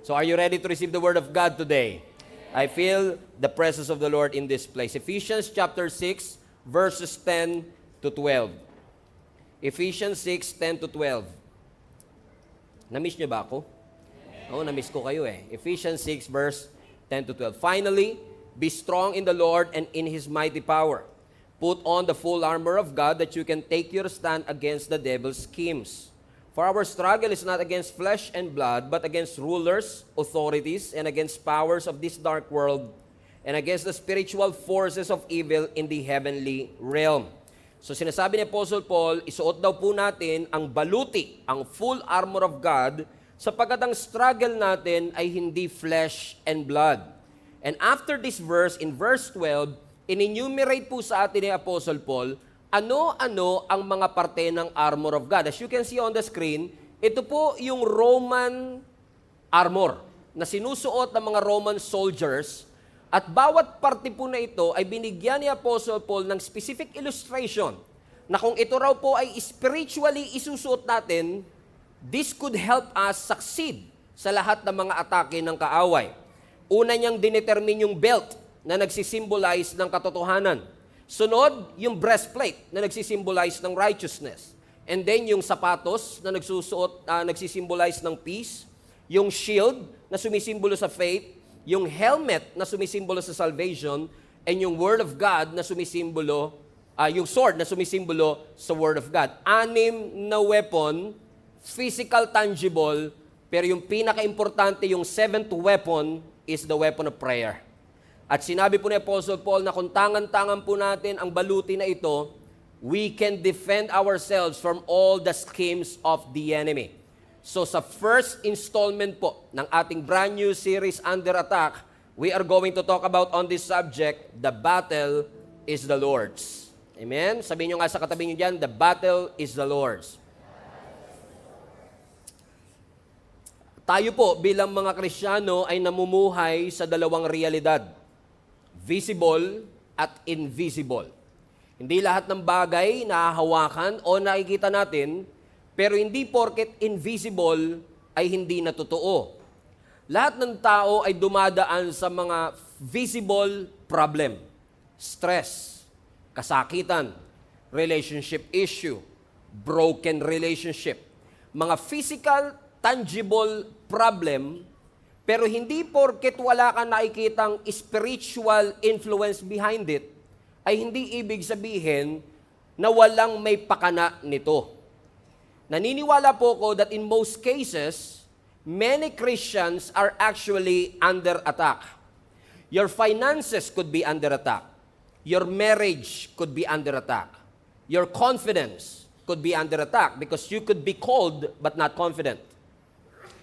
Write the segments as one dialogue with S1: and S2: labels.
S1: So are you ready to receive the Word of God today? I feel the presence of the Lord in this place. Ephesians chapter 6, verses 10 to 12. Ephesians 6, 10 to 12. Na-miss niyo ba ako? Oo, na-miss ko kayo eh. Ephesians 6, verse 10 to 12. Finally, be strong in the Lord and in His mighty power. Put on the full armor of God that you can take your stand against the devil's schemes. For our struggle is not against flesh and blood, but against rulers, authorities, and against powers of this dark world, and against the spiritual forces of evil in the heavenly realm. So sinasabi ni Apostle Paul, isuot daw po natin ang baluti, ang full armor of God, sapagkat ang struggle natin ay hindi flesh and blood. And after this verse, in verse 12, in-enumerate po sa atin ni Apostle Paul, ano-ano ang mga parte ng armor of God. As you can see on the screen, ito po yung Roman armor na sinusuot ng mga Roman soldiers, at bawat parte po na ito ay binigyan ni Apostle Paul ng specific illustration na kung ito raw po ay spiritually isusuot natin, this could help us succeed sa lahat ng mga atake ng kaaway. Una niyang dinetermine yung belt na nagsisimbolize ng katotohanan. Sunod, yung breastplate na nagsisimbolize ng righteousness. And then yung sapatos na nagsisimbolize ng peace. Yung shield na sumisimbolo sa faith. Yung helmet na sumisimbolo sa salvation. And yung word of God na sumisimbolo, yung sword na sumisimbolo sa word of God. 6 na weapon, physical, tangible, pero yung pinaka-importante, yung 7th weapon is the weapon of prayer. At sinabi po ni Apostle Paul na kung tangan-tangan po natin ang baluti na ito, we can defend ourselves from all the schemes of the enemy. So sa first installment po ng ating brand new series, Under Attack, we are going to talk about on this subject, the battle is the Lord's. Amen? Sabihin nyo nga sa katabi nyo dyan, the battle is the Lord's. Tayo po bilang mga Kristiyano ay namumuhay sa dalawang realidad. Visible at invisible. Hindi lahat ng bagay nahahawakan o nakikita natin, pero hindi porket invisible ay hindi na totoo. Lahat ng tao ay dumadaan sa mga visible problem. Stress, kasakitan, relationship issue, broken relationship. Mga physical, tangible problem. Pero hindi porket wala kang nakikitang spiritual influence behind it, ay hindi ibig sabihin na walang may pakana nito. Naniniwala po ko that in most cases, many Christians are actually under attack. Your finances could be under attack. Your marriage could be under attack. Your confidence could be under attack because you could be cold but not confident.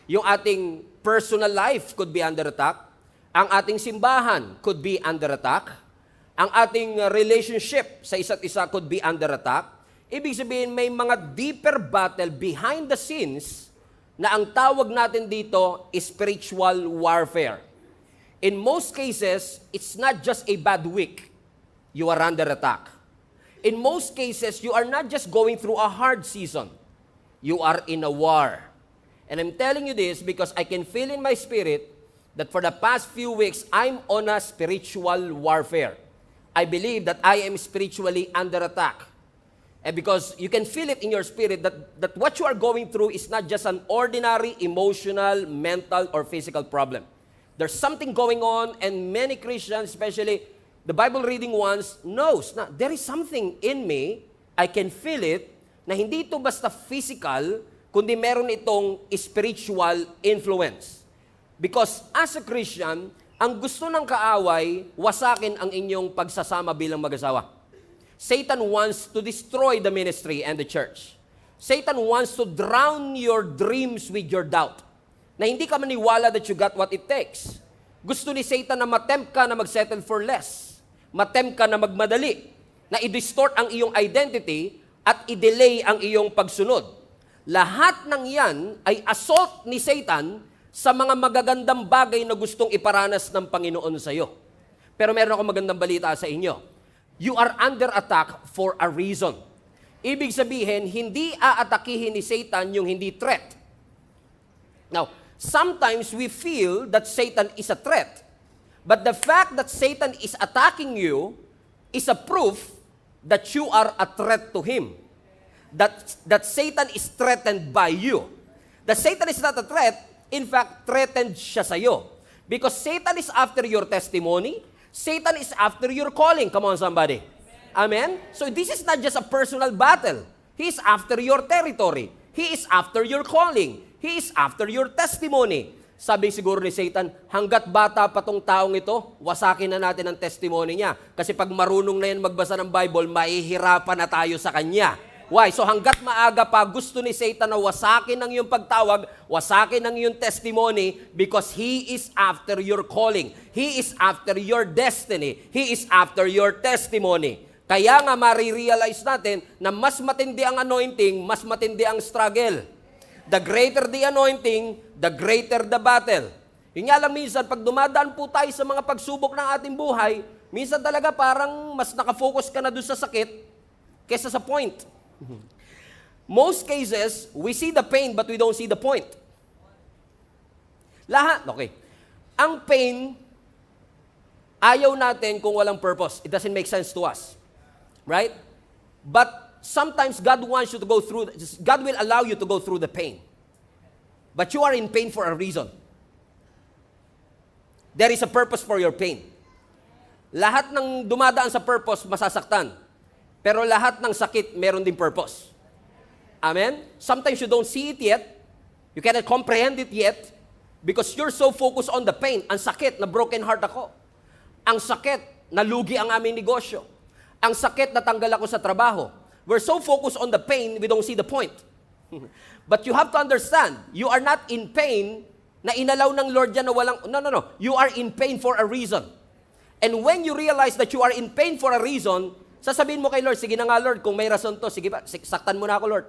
S1: Yung ating personal life could be under attack. Ang ating simbahan could be under attack. Ang ating relationship sa isa't isa could be under attack. Ibig sabihin, may mga deeper battle behind the scenes na ang tawag natin dito is spiritual warfare. In most cases, it's not just a bad week. You are under attack. In most cases, you are not just going through a hard season. You are in a war. And I'm telling you this because I can feel in my spirit that for the past few weeks, I'm on a spiritual warfare. I believe that I am spiritually under attack. And because you can feel it in your spirit that what you are going through is not just an ordinary emotional, mental, or physical problem. There's something going on, and many Christians, especially the Bible reading ones, knows na there is something in me, I can feel it, na hindi ito basta physical, kundi meron itong spiritual influence. Because as a Christian, ang gusto ng kaaway, wasakin ang inyong pagsasama bilang mag-asawa. Satan wants to destroy the ministry and the church. Satan wants to drown your dreams with your doubt. Na hindi ka maniwala that you got what it takes. Gusto ni Satan na matempt ka na mag-settle for less. Matempt ka na magmadali. Na i-distort ang iyong identity at i-delay ang iyong pagsunod. Lahat ng yan ay assault ni Satan sa mga magagandang bagay na gustong iparanas ng Panginoon sa iyo. Pero meron akong magandang balita sa inyo. You are under attack for a reason. Ibig sabihin, hindi aatakihin ni Satan yung hindi threat. Now, sometimes we feel that Satan is a threat. But the fact that Satan is attacking you is a proof that you are a threat to him. That Satan is threatened by you. That Satan is not a threat, in fact, threatened siya sa'yo. Because Satan is after your testimony, Satan is after your calling. Come on, somebody. Amen? So this is not just a personal battle. He is after your territory. He is after your calling. He is after your testimony. Sabi siguro ni Satan, hanggat bata pa tong taong ito, wasakin na natin ang testimony niya. Kasi pag marunong na yan magbasa ng Bible, mahihirapan na tayo sa kanya. Why? So hanggat maaga pa, gusto ni Satan na wasakin ang iyong pagtawag, wasakin ang iyong testimony because he is after your calling. He is after your destiny. He is after your testimony. Kaya nga marirealize natin na mas matindi ang anointing, mas matindi ang struggle. The greater the anointing, the greater the battle. Yun nga lang minsan, pag dumadaan po tayo sa mga pagsubok ng ating buhay, minsan talaga parang mas nakafocus ka na doon sa sakit kesa sa point. Most cases, we see the pain but we don't see the point. Lahat, okay. Ang pain, ayaw natin kung walang purpose. It doesn't make sense to us. Right? But sometimes God wants you to go through, God will allow you to go through the pain. But you are in pain for a reason. There is a purpose for your pain. Lahat ng dumadaan sa purpose, masasaktan. Pero lahat ng sakit, meron din purpose. Amen? Sometimes you don't see it yet. You cannot comprehend it yet because you're so focused on the pain. Ang sakit, na broken heart ako. Ang sakit, nalugi ang aming negosyo. Ang sakit, natanggal ako sa trabaho. We're so focused on the pain, we don't see the point. But you have to understand, you are not in pain na inalaw ng Lord yan na walang, no. You are in pain for a reason. And when you realize that you are in pain for a reason, sasabihin mo kay Lord, sige na nga Lord, kung may rason to, sige ba, saktan mo na ako Lord.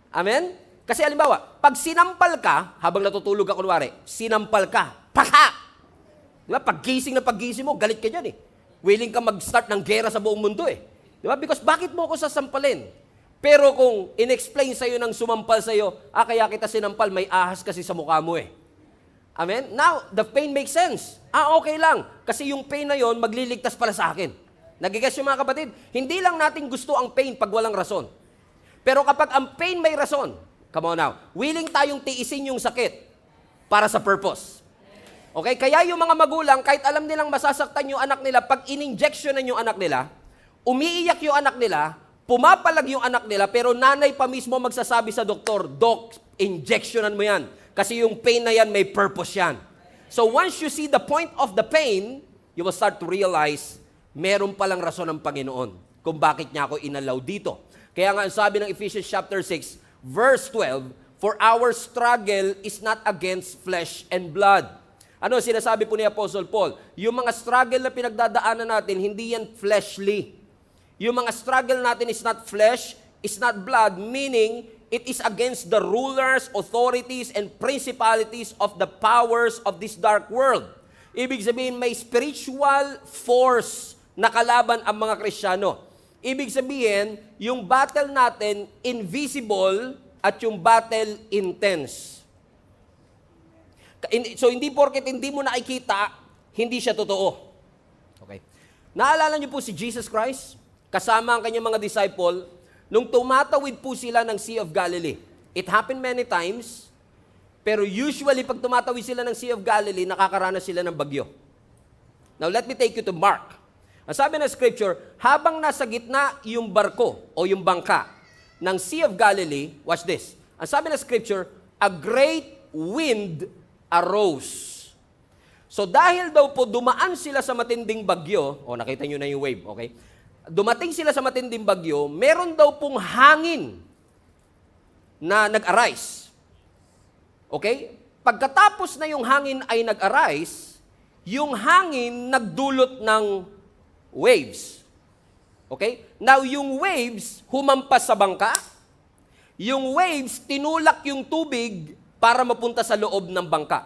S1: Amen? Kasi alimbawa, pag sinampal ka, habang natutulog ka kunwari, sinampal ka, paka! Diba? Paggising mo, galit ka dyan eh. Willing ka mag-start ng gera sa buong mundo eh. Diba? Because bakit mo ako sasampalin? Pero kung in-explain sa'yo ng sumampal sa'yo, kaya kita sinampal, may ahas kasi sa mukha mo eh. Amen? Now, the pain makes sense. Okay lang. Kasi yung pain na yon magliligtas pala sa akin. Nagigas yung mga kapatid? Hindi lang natin gusto ang pain pag walang rason. Pero kapag ang pain may rason, come on now, willing tayong tiisin yung sakit para sa purpose. Okay? Kaya yung mga magulang, kahit alam nilang masasaktan yung anak nila, pag in-injectionan yung anak nila, umiiyak yung anak nila, pumapalag yung anak nila, pero nanay pa mismo magsasabi sa doktor, Dok, injectionan mo yan. Kasi yung pain na yan, may purpose yan. So once you see the point of the pain, you will start to realize, meron palang rason ng Panginoon kung bakit niya ako inalaw dito. Kaya nga sabi ng Ephesians chapter 6, verse 12, for our struggle is not against flesh and blood. Ano sinasabi po ni Apostle Paul? Yung mga struggle na pinagdadaanan natin, hindi yan fleshly. Yung mga struggle natin is not flesh, is not blood, meaning it is against the rulers, authorities, and principalities of the powers of this dark world. Ibig sabihin, may spiritual force na kalaban ang mga Kristiyano. Ibig sabihin, yung battle natin, invisible, at yung battle, intense. So, hindi porket hindi mo nakikita, hindi siya totoo. Okay. Naalala niyo po si Jesus Christ? Kasama ang kanyang mga disciple, nung tumatawid po sila ng Sea of Galilee. It happened many times, pero usually pag tumatawid sila ng Sea of Galilee, nakakaranas sila ng bagyo. Now, let me take you to Mark. Ang sabi ng scripture, habang nasa gitna yung barko o yung bangka ng Sea of Galilee, watch this. Ang sabi ng scripture, a great wind arose. So dahil daw po dumaan sila sa matinding bagyo, nakita nyo na yung wave, okay? Dumating sila sa matinding bagyo, meron daw pong hangin na nag-arise. Okay? Pagkatapos na yung hangin ay nag-arise, yung hangin nagdulot ng waves. Okay? Now, yung waves humampas sa bangka, yung waves tinulak yung tubig para mapunta sa loob ng bangka.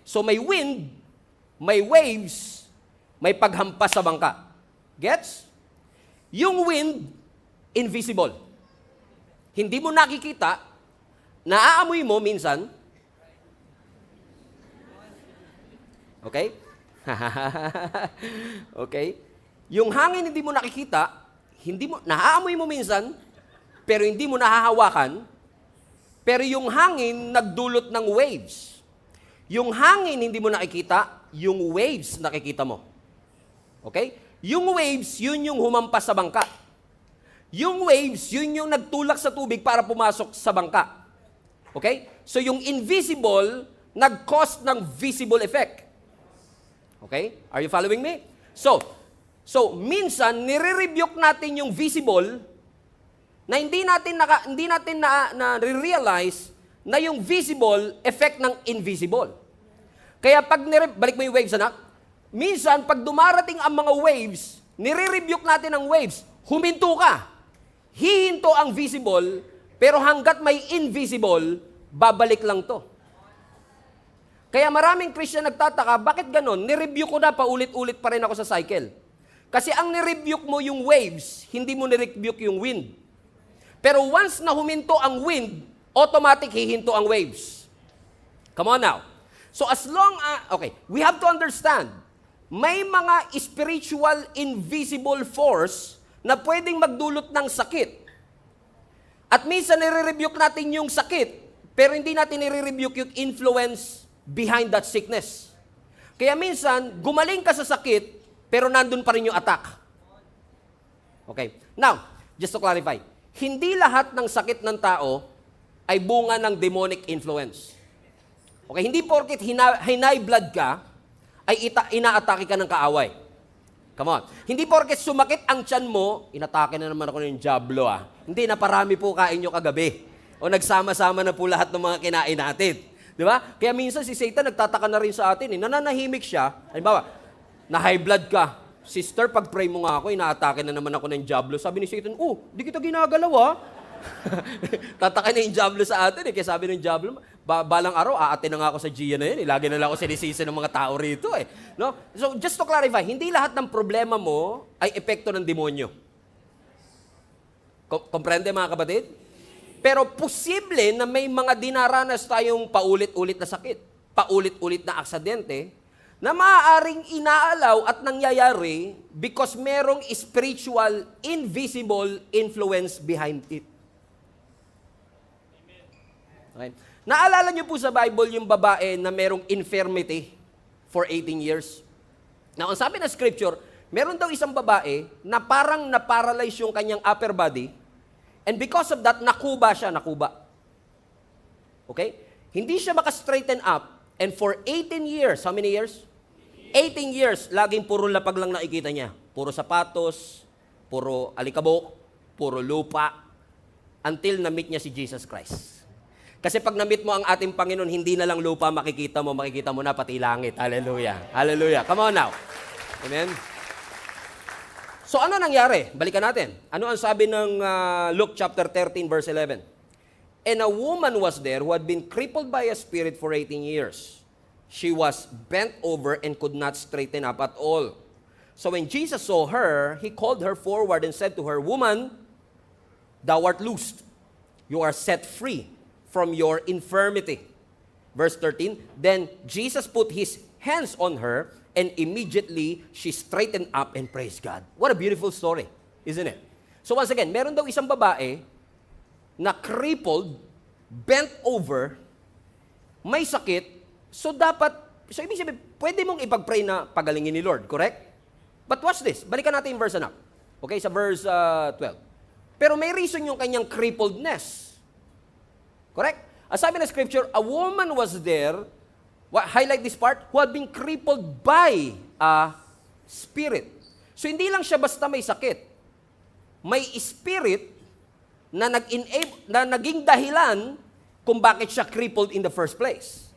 S1: So may wind, may waves, may paghampas sa bangka. Gets? Yung wind, invisible. Hindi mo nakikita, naaamoy mo minsan, Okay? Okay? Yung hangin hindi mo nakikita, naaamoy mo minsan, pero hindi mo nahahawakan, pero yung hangin nagdulot ng waves. Yung hangin hindi mo nakikita, yung waves nakikita mo. Okay? Yung waves, yun yung humampas sa bangka. Yung waves, yun yung nagtulak sa tubig para pumasok sa bangka. Okay? So yung invisible, nag-cause ng visible effect. Okay? Are you following me? So minsan, nire-rebuke natin yung visible na hindi natin na-realize na yung visible effect ng invisible. Kaya balik mo yung waves, anak. Minsan, pag dumarating ang mga waves, nire-rebuke natin ang waves. Huminto ka. Hihinto ang visible, pero hanggat may invisible, babalik lang to. Kaya maraming Christian nagtataka, bakit ganon? Nirebuke ko na, paulit-ulit pa rin ako sa cycle. Kasi ang nirebuke mo yung waves, hindi mo nirebuke yung wind. Pero once na huminto ang wind, automatic hihinto ang waves. Come on now. So as long as, we have to understand, may mga spiritual invisible force na pwedeng magdulot ng sakit. At minsan nire-rebuke natin yung sakit, pero hindi natin nire-rebuke yung influence behind that sickness. Kaya minsan, gumaling ka sa sakit, pero nandun pa rin yung attack. Okay. Now, just to clarify, hindi lahat ng sakit ng tao ay bunga ng demonic influence. Okay, hindi porket high blood ka, ay inaatake ka ng kaaway. Come on. Hindi porket sumakit ang tiyan mo, inatake na naman ako ng diablo Hindi, naparami po kain nyo kagabi. O nagsama-sama na po lahat ng mga kinain natin. Di ba? Kaya minsan si Satan nagtataka na rin sa atin. Nananahimik siya. Halimbawa, na high blood ka. Sister, pag-pray mo nga ako, inaatake na naman ako ng diablo. Sabi ni Satan, di kita ginagalaw Tataka na yung diablo sa atin Kaya sabi ng diablo, balang araw, aatin na nga ako sa Gia na yun. Lagi na lang ako sinisisi ng mga tao rito No? So, just to clarify, hindi lahat ng problema mo ay epekto ng demonyo. Komprende mga kapatid? Pero posible na may mga dinaranas tayong paulit-ulit na sakit, paulit-ulit na aksidente, na maaaring inaalaw at nangyayari because merong spiritual, invisible influence behind it. Okay? Naalala niyo po sa Bible yung babae na merong infirmity for 18 years? Now, ang sabi ng scripture, meron daw isang babae na parang na-paralyze yung kanyang upper body, and because of that, nakuba. Okay? Hindi siya maka-straighten up, and for 18 years, how many years? 18 years, laging puro lapag lang nakikita niya. Puro sapatos, puro alikabok, puro lupa, until na-meet niya si Jesus Christ. Kasi pag na-meet mo ang ating Panginoon, hindi na lang lupa makikita mo na pati langit. Hallelujah. Hallelujah. Come on now. Amen. So ano nangyari? Balikan natin. Ano ang sabi ng Luke chapter 13 verse 11? And a woman was there who had been crippled by a spirit for 18 years. She was bent over and could not straighten up at all. So when Jesus saw her, he called her forward and said to her, Woman, thou art loosed. You are set free from your infirmity. Verse 13, then Jesus put his hands on her, and immediately she straightened up and praised God. What a beautiful story, isn't it? So once again, meron daw isang babae na crippled, bent over, may sakit, so ibig sabihin, pwede mong ipag-pray na pagalingin ni Lord, correct? But watch this, balikan natin yung verse anak. Okay, sa verse 12. Pero may reason yung kanyang crippledness. Correct? As sabi ng scripture, a woman was there, highlight this part, who had been crippled by a spirit. So hindi lang siya basta may sakit. May spirit na naging dahilan kung bakit siya crippled in the first place.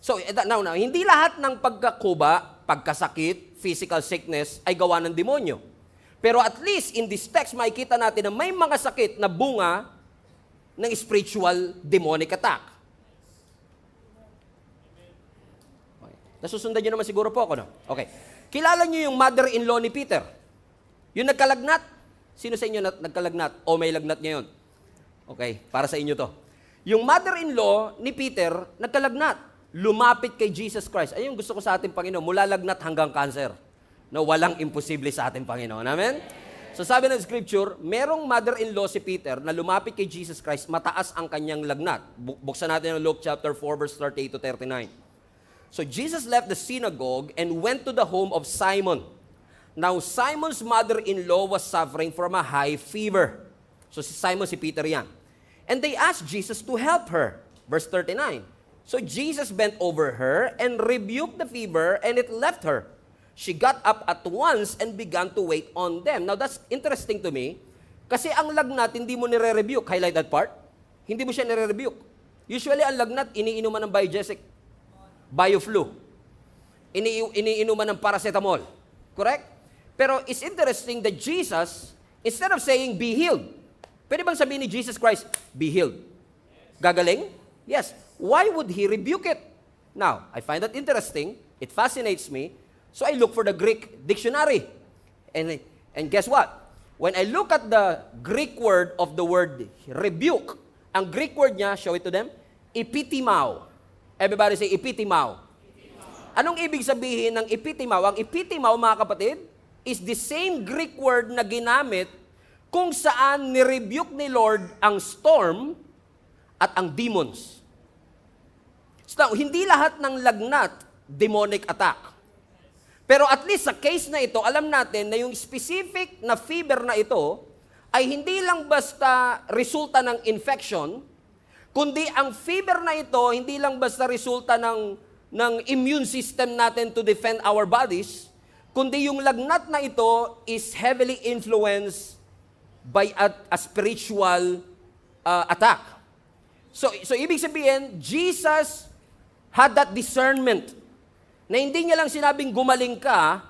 S1: So now, hindi lahat ng pagkakuba, pagkasakit, physical sickness ay gawa ng demonyo. Pero at least in this text, makikita natin na may mga sakit na bunga ng spiritual demonic attack. Okay. Nasusundan nyo naman siguro po ako, no? Okay. Kilala nyo yung mother-in-law ni Peter? Yung nagkalagnat? Sino sa inyo nagkalagnat? O may lagnat ngayon? Okay, para sa inyo to. Yung mother-in-law ni Peter, nagkalagnat. lumapit kay Jesus Christ. Ayun gusto ko sa ating Panginoon, mula lagnat hanggang cancer, na walang imposible sa ating Panginoon. Amen? So sabi ng Scripture, merong mother-in-law si Peter na lumapit kay Jesus Christ, mataas ang kanyang lagnat. Buksan natin ang Luke chapter 4, verse 38 to 39. So Jesus left the synagogue and went to the home of Simon. Now Simon's mother-in-law was suffering from a high fever. So si Simon, si Peter yan. And they asked Jesus to help her. Verse 39. So Jesus bent over her and rebuked the fever, and it left her. She got up at once and began to wait on them. Now that's interesting to me, kasi ang lagnat, hindi mo nire-rebuke. Highlight that part. Hindi mo siya nire-rebuke. Usually, ang lagnat, iniinuman ng Biogesic, Bioflu. Iniinuman ng paracetamol. Correct? Pero it's interesting that Jesus, instead of saying, be healed, pwede bang sabihin ni Jesus Christ, be healed? Gagaling? Yes. Why would he rebuke it? Now, I find that interesting. It fascinates me. So I look for the Greek dictionary. And guess what? When I look at the Greek word of the word rebuke, ang Greek word niya, show it to them, epitimao. Everybody say epitimao. Anong ibig sabihin ng epitimao? Ang epitimao, mga kapatid, is the same Greek word na ginamit kung saan nirebuke ni Lord ang storm at ang demons. So, hindi lahat ng lagnat, demonic attack. Pero at least sa case na ito, alam natin na yung specific na fever na ito ay hindi lang basta resulta ng infection, kundi ang fever na ito hindi lang basta resulta ng immune system natin to defend our bodies, kundi yung lagnat na ito is heavily influenced by a spiritual attack. So ibig sabihin, Jesus had that discernment na hindi niya lang sinabing gumaling ka,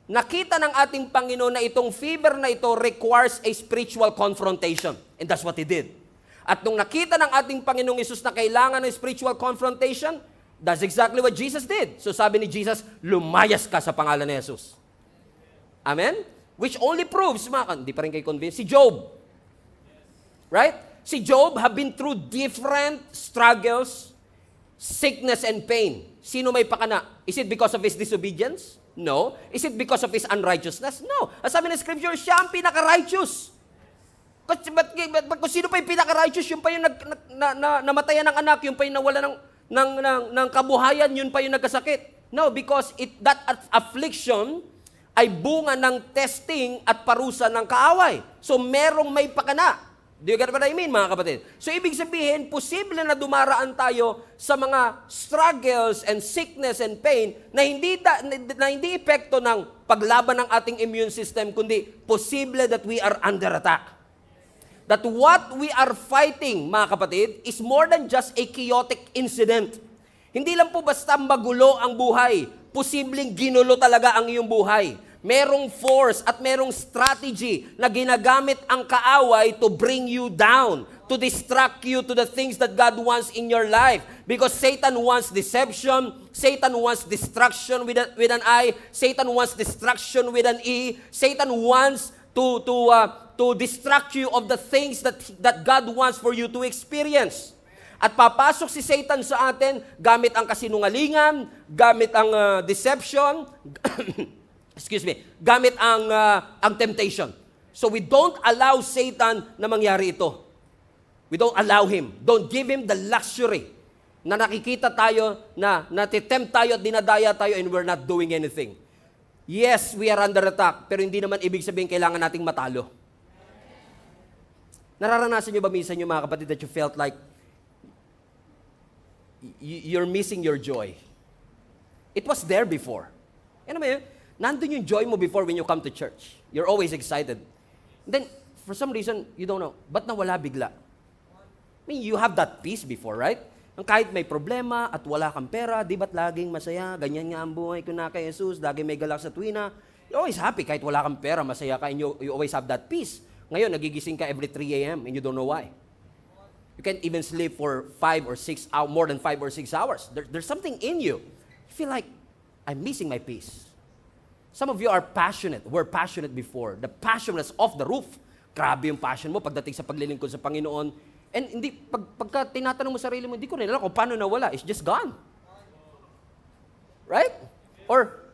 S1: nakita ng ating Panginoon na itong fever na ito requires a spiritual confrontation. And that's what He did. At nung nakita ng ating Panginoong Hesus na kailangan ng spiritual confrontation, that's exactly what Jesus did. So sabi ni Jesus, lumayas ka sa pangalan ni Jesus. Amen? Which only proves, hindi pa rin kayo convinced, si Job. Right? Si Job have been through different struggles, sickness and pain. Sino may pakana? Is it because of his disobedience? No. Is it because of his unrighteousness? No. Ang sabi ng Scripture, siya ang pinaka-righteous. But kung sino pa yung pinaka-righteous, yung pa yung namatayan ng anak, yung pa yung nawala ng kabuhayan, yun pa yung nagkasakit. No, because that affliction ay bunga ng testing at parusa ng kaaway. So, merong may pakana. Do you get what I mean, mga kapatid? So, ibig sabihin, posible na dumaraan tayo sa mga struggles and sickness and pain na hindi epekto ng paglaban ng ating immune system, kundi posible that we are under attack. That what we are fighting, mga kapatid, is more than just a chaotic incident. Hindi lang po basta magulo ang buhay. Posibleng ginulo talaga ang iyong buhay. Merong force at merong strategy na ginagamit ang kaaway to bring you down, to distract you to the things that God wants in your life. Because Satan wants deception, Satan wants destruction with an I, Satan wants destruction with an E, Satan wants to distract you of the things that God wants for you to experience. At papasok si Satan sa atin gamit ang kasinungalingan, gamit ang deception, gamit ang temptation. So we don't allow Satan na mangyari ito. We don't allow him. Don't give him the luxury na nakikita tayo, na natitempt tayo at dinadaya tayo and we're not doing anything. Yes, we are under attack, pero hindi naman ibig sabihin kailangan nating matalo. Nararanasan nyo ba minsan yung mga kapatid that you felt like you're missing your joy? It was there before. Ano ba yun? Nandun yung joy mo before when you come to church. You're always excited. Then, for some reason, you don't know, ba't nawala bigla? I mean, you have that peace before, right? Kahit may problema at wala kang pera, di ba't laging masaya? Ganyan nga ang buhay ko na kay Jesus, laging may galak sa tuwina. You're always happy kahit wala kang pera, masaya ka, and you always have that peace. Ngayon, nagigising ka every 3 a.m. and you don't know why. You can't even sleep for 5 or 6 hours, more than 5 or 6 hours. There's something in you. You feel like, I'm missing my peace. Some of you are passionate. Were passionate before. The passion is off the roof. Grabe yung passion mo pagdating sa paglilingkod sa Panginoon. And hindi, pagka tinatanong mo sarili mo, hindi ko rin alam kung paano nawala. It's just gone. Right?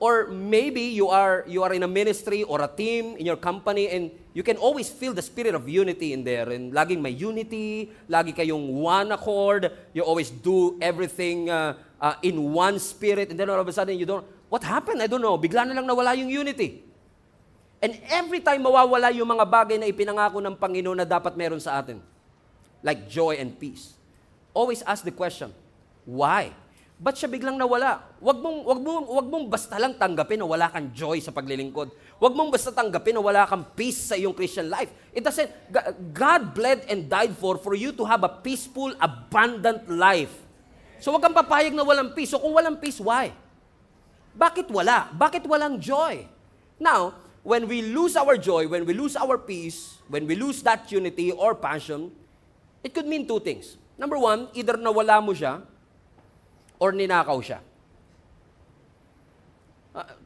S1: Or maybe you are in a ministry or a team in your company and you can always feel the spirit of unity in there. And laging may unity, lagi kayong one accord, you always do everything in one spirit, and then all of a sudden what happened? I don't know. Bigla na lang nawala yung unity. And every time mawawala yung mga bagay na ipinangako ng Panginoon na dapat meron sa atin, like joy and peace, always ask the question, why? Ba't siya biglang nawala? Wag mong basta lang tanggapin na wala kang joy sa paglilingkod. Wag mong basta tanggapin na wala kang peace sa iyong Christian life. It doesn't, God bled and died for you to have a peaceful, abundant life. So wag kang papayag na walang peace. So kung walang peace, why? Bakit wala? Bakit walang joy? Now, when we lose our joy, when we lose our peace, when we lose that unity or passion, it could mean two things. Number one, either nawala mo siya, or ninakaw siya.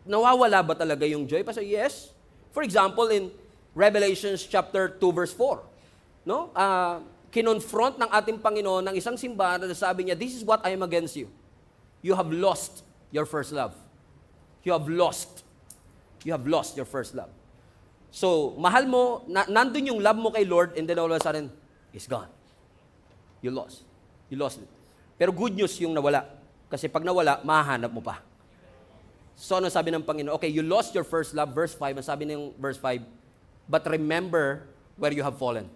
S1: Nawawala ba talaga yung joy? Pastor, yes. For example, in Revelations chapter 2 verse 4, no? Kinonfront ng ating Panginoon ng isang simbahan na sabi niya, this is what I am against you. You have lost your first love. You have lost your first love. So, mahal mo, nandun yung love mo kay Lord, and then all of a sudden, it's gone. You lost it. Pero good news yung nawala. Kasi pag nawala, mahanap mo pa. So, ano sabi ng Panginoon? Okay, you lost your first love. Verse 5, ang sabi ng verse 5, but remember where you have fallen.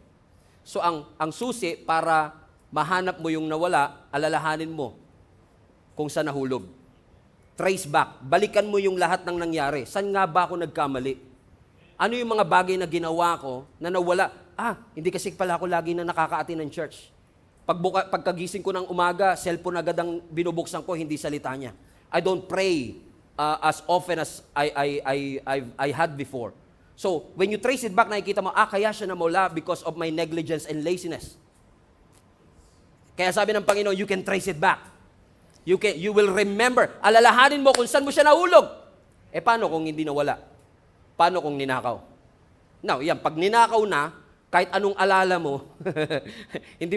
S1: So, ang susi para mahanap mo yung nawala, alalahanin mo kung saan nahulog. Trace back. Balikan mo yung lahat ng nangyari. Saan nga ba ako nagkamali? Ano yung mga bagay na ginawa ko na nawala? Hindi kasi pala ako lagi na nakaka-attend ng church. Pagkagising ko ng umaga, cellphone agad ang binubuksan ko, hindi salita niya. I don't pray as often as I had before. So, when you trace it back, nakikita mo, kaya siya namula because of my negligence and laziness. Kaya sabi ng Panginoon, you can trace it back. You will remember. Alalahanin mo kung saan mo siya nahulog. Paano kung hindi nawala? Paano kung ninakaw? Now, yan, pag ninakaw na, kahit anong alala mo,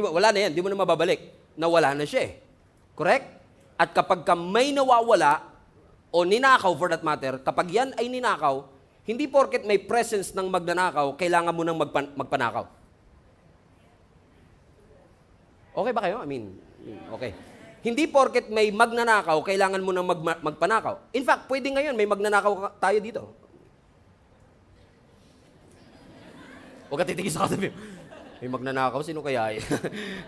S1: wala na yan, hindi mo na mababalik. Nawala na siya. Correct? At kapag may nawawala, o ninakaw for that matter, kapag yan ay ninakaw, hindi porket may presence ng magnanakaw, kailangan mo nang magpanakaw. Okay ba kayo? Okay. Hindi porket may magnanakaw, kailangan mo nang magpanakaw. In fact, pwede ngayon, may magnanakaw tayo dito. Huwag ka titigil sa katabi. May magnanakaw, sino kaya eh?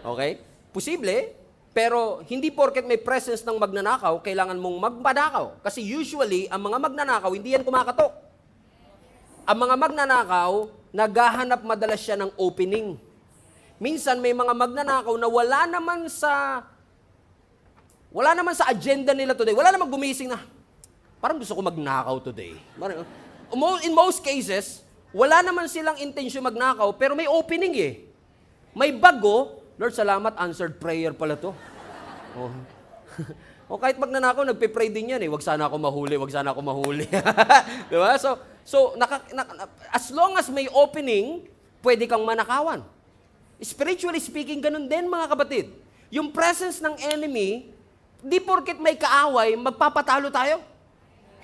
S1: Okay? Posible, pero hindi porket may presence ng magnanakaw, kailangan mong magpanakaw. Kasi usually, ang mga magnanakaw, hindi yan kumakatok. Ang mga magnanakaw, naghahanap madalas siya ng opening. Minsan, may mga magnanakaw na wala naman sa agenda nila today. Wala namang gumising na, parang gusto ko magnakaw today. In most cases, wala naman silang intensyon magnakaw, pero may opening eh. May bago, Lord, salamat, answered prayer pala to. O kahit magnanakaw, nagpe-pray din yan eh. Wag sana ako mahuli. Diba? So as long as may opening, pwede kang manakawan. Spiritually speaking, ganun din mga kapatid. Yung presence ng enemy, di porket may kaaway, magpapatalo tayo.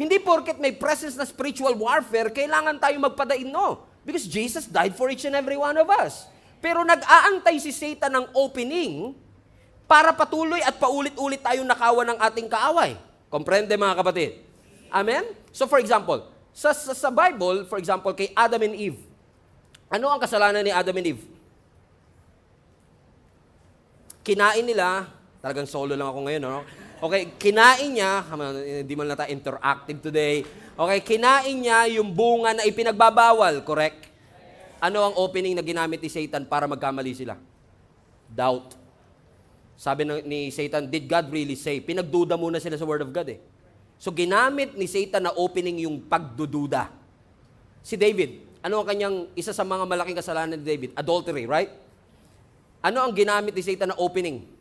S1: Hindi porket may presence na spiritual warfare, kailangan tayo magpadain, no. Because Jesus died for each and every one of us. Pero nag-aantay si Satan ng opening para patuloy at paulit-ulit tayong nakawan ng ating kaaway. Komprende mga kapatid? Amen? So for example, sa Bible, for example, kay Adam and Eve, ano ang kasalanan ni Adam and Eve? Kinain nila, talagang solo lang ako ngayon, no? Okay, kinain niya, hindi man lang tayo interactive today. Okay, kinain niya yung bunga na ipinagbabawal, correct? Ano ang opening na ginamit ni Satan para magkamali sila? Doubt. Sabi ni Satan, did God really say? Pinagduda muna sila sa Word of God eh. So ginamit ni Satan na opening yung pagdududa. Si David, ano ang kanyang, isa sa mga malaking kasalanan ni David? Adultery, right? Ano ang ginamit ni Satan na opening?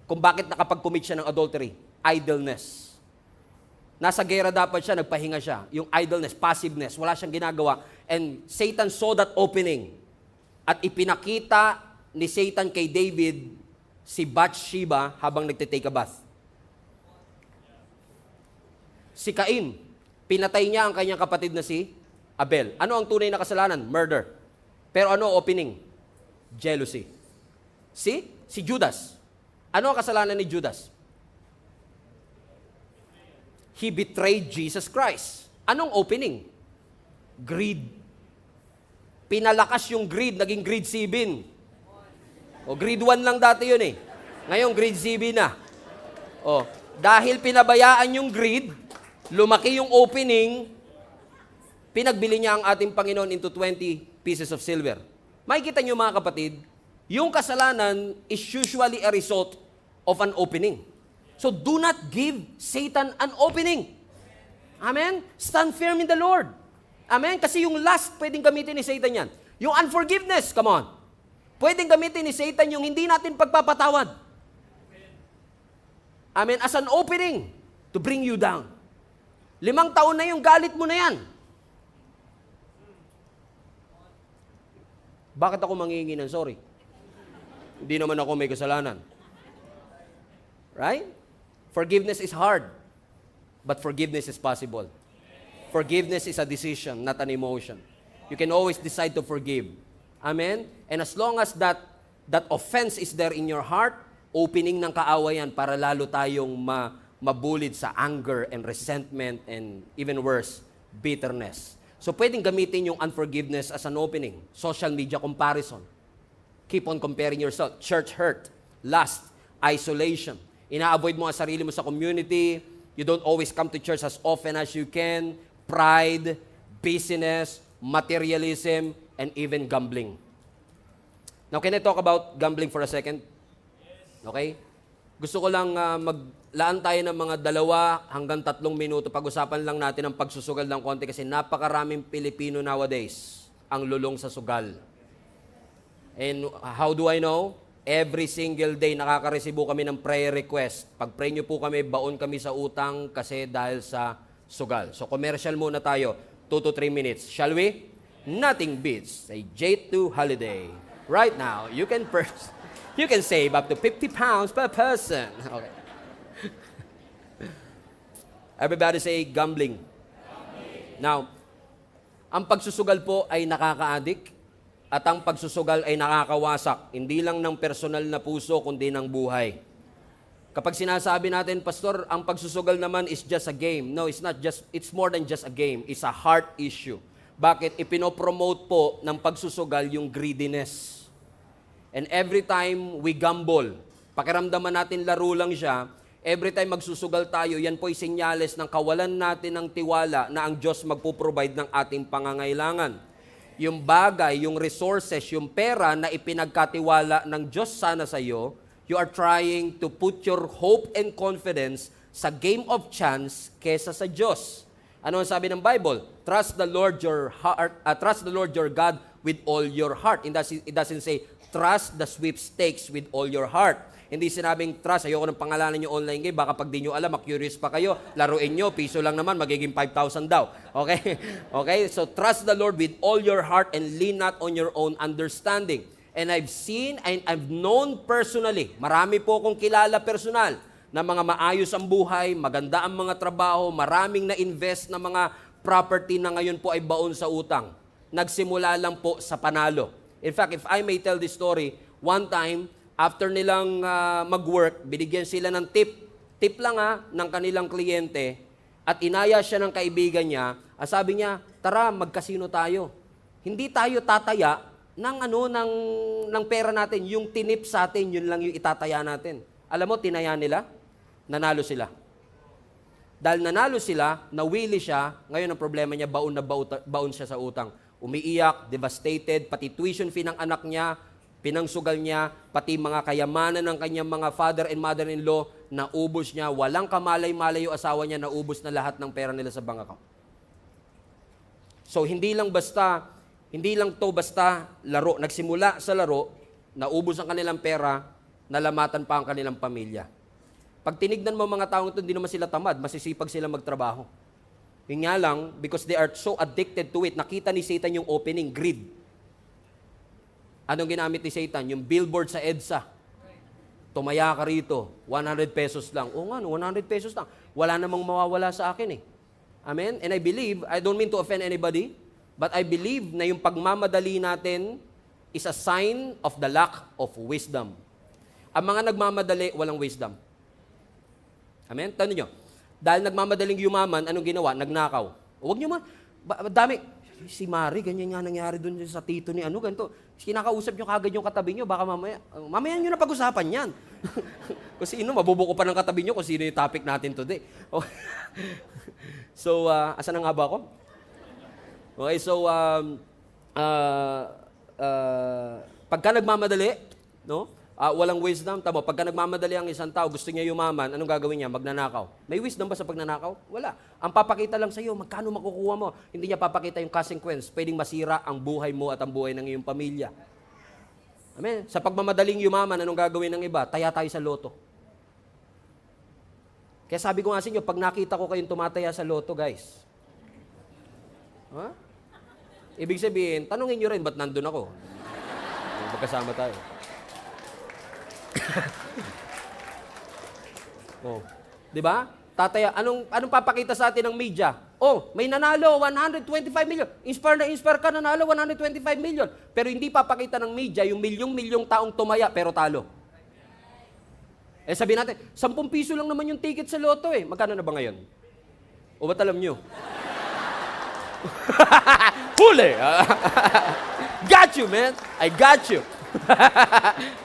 S1: Kung bakit nakapag-commit siya ng adultery? Idleness. Nasa gera dapat siya, nagpahinga siya. Yung idleness, passiveness, wala siyang ginagawa. And Satan saw that opening. At ipinakita ni Satan kay David si Bathsheba habang nagtitake a bath. Si Cain, pinatay niya ang kanyang kapatid na si Abel. Ano ang tunay na kasalanan? Murder. Pero ano opening? Jealousy. Si Judas. Ano ang kasalanan ni Judas? He betrayed Jesus Christ. Anong opening? Greed. Pinalakas yung greed, naging greed 7. O greed 1 lang dati yun eh. Ngayon greed 7 na. O, dahil pinabayaan yung greed, lumaki yung opening, pinagbili niya ang ating Panginoon into 20 pieces of silver. Makikita niyo mga kapatid, yung kasalanan is usually a result of an opening. So do not give Satan an opening. Amen? Stand firm in the Lord. Amen? Kasi yung last, pwedeng gamitin ni Satan yan. Yung unforgiveness, come on. Pwedeng gamitin ni Satan yung hindi natin pagpapatawad. Amen? As an opening to bring you down. 5 taon na yung galit mo na yan. Bakit ako manghihingi ng sorry? Hindi naman ako may kasalanan. Right? Forgiveness is hard, but forgiveness is possible. Forgiveness is a decision, not an emotion. You can always decide to forgive. Amen? And as long as that offense is there in your heart, opening ng kaawayan para lalo tayong mabulid sa anger and resentment and even worse, bitterness. So pwedeng gamitin yung unforgiveness as an opening. Social media comparison. Keep on comparing yourself. Church hurt, lust, isolation. Ina-avoid mo ang sarili mo sa community. You don't always come to church as often as you can. Pride, busyness, materialism, and even gambling. Now, can I talk about gambling for a second? Okay? Gusto ko lang maglaan tayo ng mga 2 hanggang 3 minuto. Pag-usapan lang natin ang pagsusugal ng konti kasi napakaraming Pilipino nowadays ang lulong sa sugal. And how do I know? Every single day nakaka-resibo kami ng prayer request. Pag-pray nyo po kami, baon kami sa utang kasi dahil sa sugal. So commercial muna tayo, 2 to 3 minutes. Shall we? Nothing beats a J2 holiday. Right now, you can save up to 50 pounds per person. Okay. Everybody say gambling. Now, ang pagsusugal po ay nakaka-addict at ang pagsusugal ay nakakawasak. Hindi lang ng personal na puso, kundi ng buhay. Kapag sinasabi natin, Pastor, ang pagsusugal naman is just a game. No, it's more than just a game. It's a heart issue. Bakit? Ipinopromote po ng pagsusugal yung greediness. And every time we gamble, pakiramdaman natin laro lang siya, every time magsusugal tayo, yan po'y senyales ng kawalan natin ng tiwala na ang Diyos magpo-provide ng ating pangangailangan. Yung bagay, yung resources, yung pera na ipinagkatiwala ng Diyos sana sa iyo, you are trying to put your hope and confidence sa game of chance kesa sa Diyos. Ano ang sabi ng Bible? Trust the Lord your heart, trust the Lord your God with all your heart. It doesn't say trust the sweepstakes with all your heart. Hindi sinabing trust, ayoko ng pangalanan nyo online game, baka pag di nyo alam, curious pa kayo, laruin nyo, piso lang naman, magiging 5,000 daw. Okay? Okay? So trust the Lord with all your heart and lean not on your own understanding. And I've seen and I've known personally, marami po akong kilala personal, na mga maayos ang buhay, maganda ang mga trabaho, maraming na-invest na mga property na ngayon po ay baon sa utang. Nagsimula lang po sa panalo. In fact, if I may tell this story, one time, after nilang mag-work, binigyan sila ng tip lang ng kanilang kliyente, at inaya siya ng kaibigan niya, sabi niya, tara, magkasino tayo. Hindi tayo tataya ng pera natin, yung tinip sa atin, yun lang yung itataya natin. Alam mo, tinaya nila, nanalo sila. Dahil nanalo sila, nawili siya, ngayon ang problema niya, baon siya sa utang. Umiiyak, devastated, pati tuition fee ng anak niya, pinangsugal niya, pati mga kayamanan ng kanyang mga father and mother-in-law, naubos niya, walang kamalay-malay yung asawa niya, naubos na lahat ng pera nila sa bank account. So, hindi lang to basta laro. Nagsimula sa laro, naubos ang kanilang pera, nalamatan pa ang kanilang pamilya. Pag tinignan mo mga taong ito, hindi naman sila tamad, masisipag sila magtrabaho. Yun nga lang, because they are so addicted to it, nakita ni Satan yung opening, greed. Anong ginamit ni Satan? Yung billboard sa EDSA. Tumaya ka rito, 100 pesos lang. Oo nga, 100 pesos lang. Wala namang mawawala sa akin eh. Amen? And I believe, I don't mean to offend anybody, but I believe na yung pagmamadali natin is a sign of the lack of wisdom. Ang mga nagmamadali, walang wisdom. Amen? Tanong nyo, dahil nagmamadaling yumaman, anong ginawa? Nagnakaw. Huwag nyo dami. Si Mari, ganyan nga nangyari dun sa tito ni ganito. Kinakausap nyo kagad yung katabi nyo, baka mamaya nyo na pag-usapan yan. Kung sino, mabubuko pa ng katabi nyo kung sino yung topic natin today. So, asan na nga ba ako? Okay, so, pagka nagmamadali, no? Walang wisdom, tama. Pagka nagmamadali ang isang tao, gusto niya yumaman, anong gagawin niya? Magnanakaw. May wisdom ba sa pagnanakaw? Wala. Ang papakita lang sa iyo, magkano makukuha mo. Hindi niya papakita yung consequence. Pwedeng masira ang buhay mo at ang buhay ng iyong pamilya. Amen. Sa pagmamadaling yumaman, anong gagawin ng iba? Taya tayo sa loto. Kaya sabi ko nga sa inyo, pag nakita ko kayong tumataya sa loto, guys, ibig sabihin, tanungin nyo rin, ba't nandun ako? Magkasama tayo. Di ba? Tataya, anong papakita sa atin ng media? May nanalo, 125 million. Inspire ka, nanalo, 125 million. Pero hindi papakita ng media yung milyong-milyong taong tumaya pero talo. Sabihin natin, 10 piso lang naman yung ticket sa loto Magkano na ba ngayon? O ba't alam nyo? Huli! Got you, man! I got you!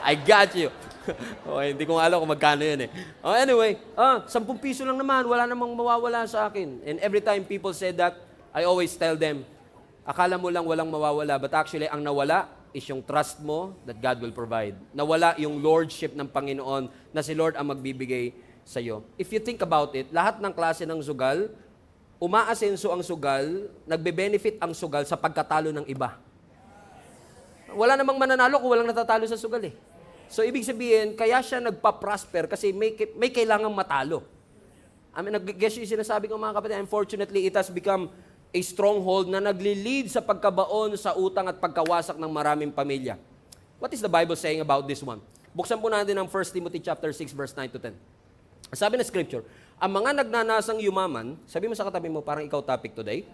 S1: I got you! Okay, hindi ko alam kung magkano yun Anyway, 10 piso lang naman, wala namang mawawala sa akin. And every time people say that, I always tell them, akala mo lang walang mawawala, but actually, ang nawala is yung trust mo that God will provide. Nawala yung lordship ng Panginoon na si Lord ang magbibigay sa iyo. If you think about it, lahat ng klase ng sugal, umaasenso ang sugal, nagbe-benefit ang sugal sa pagkatalo ng iba. Wala namang mananalo kung walang natatalo sa sugal So, ibig sabihin, kaya siya nagpa-prosper kasi may kailangang matalo. Nag-guess yung sinasabi ko mga kapatid, unfortunately, it has become a stronghold na nagli-lead sa pagkabaon sa utang at pagkawasak ng maraming pamilya. What is the Bible saying about this one? Buksan po natin ang 1 Timothy chapter 6, verse 9 to 10. Sabi na scripture, ang mga nagnanasang yumaman, sabi mo sa katabi mo, parang ikaw topic today.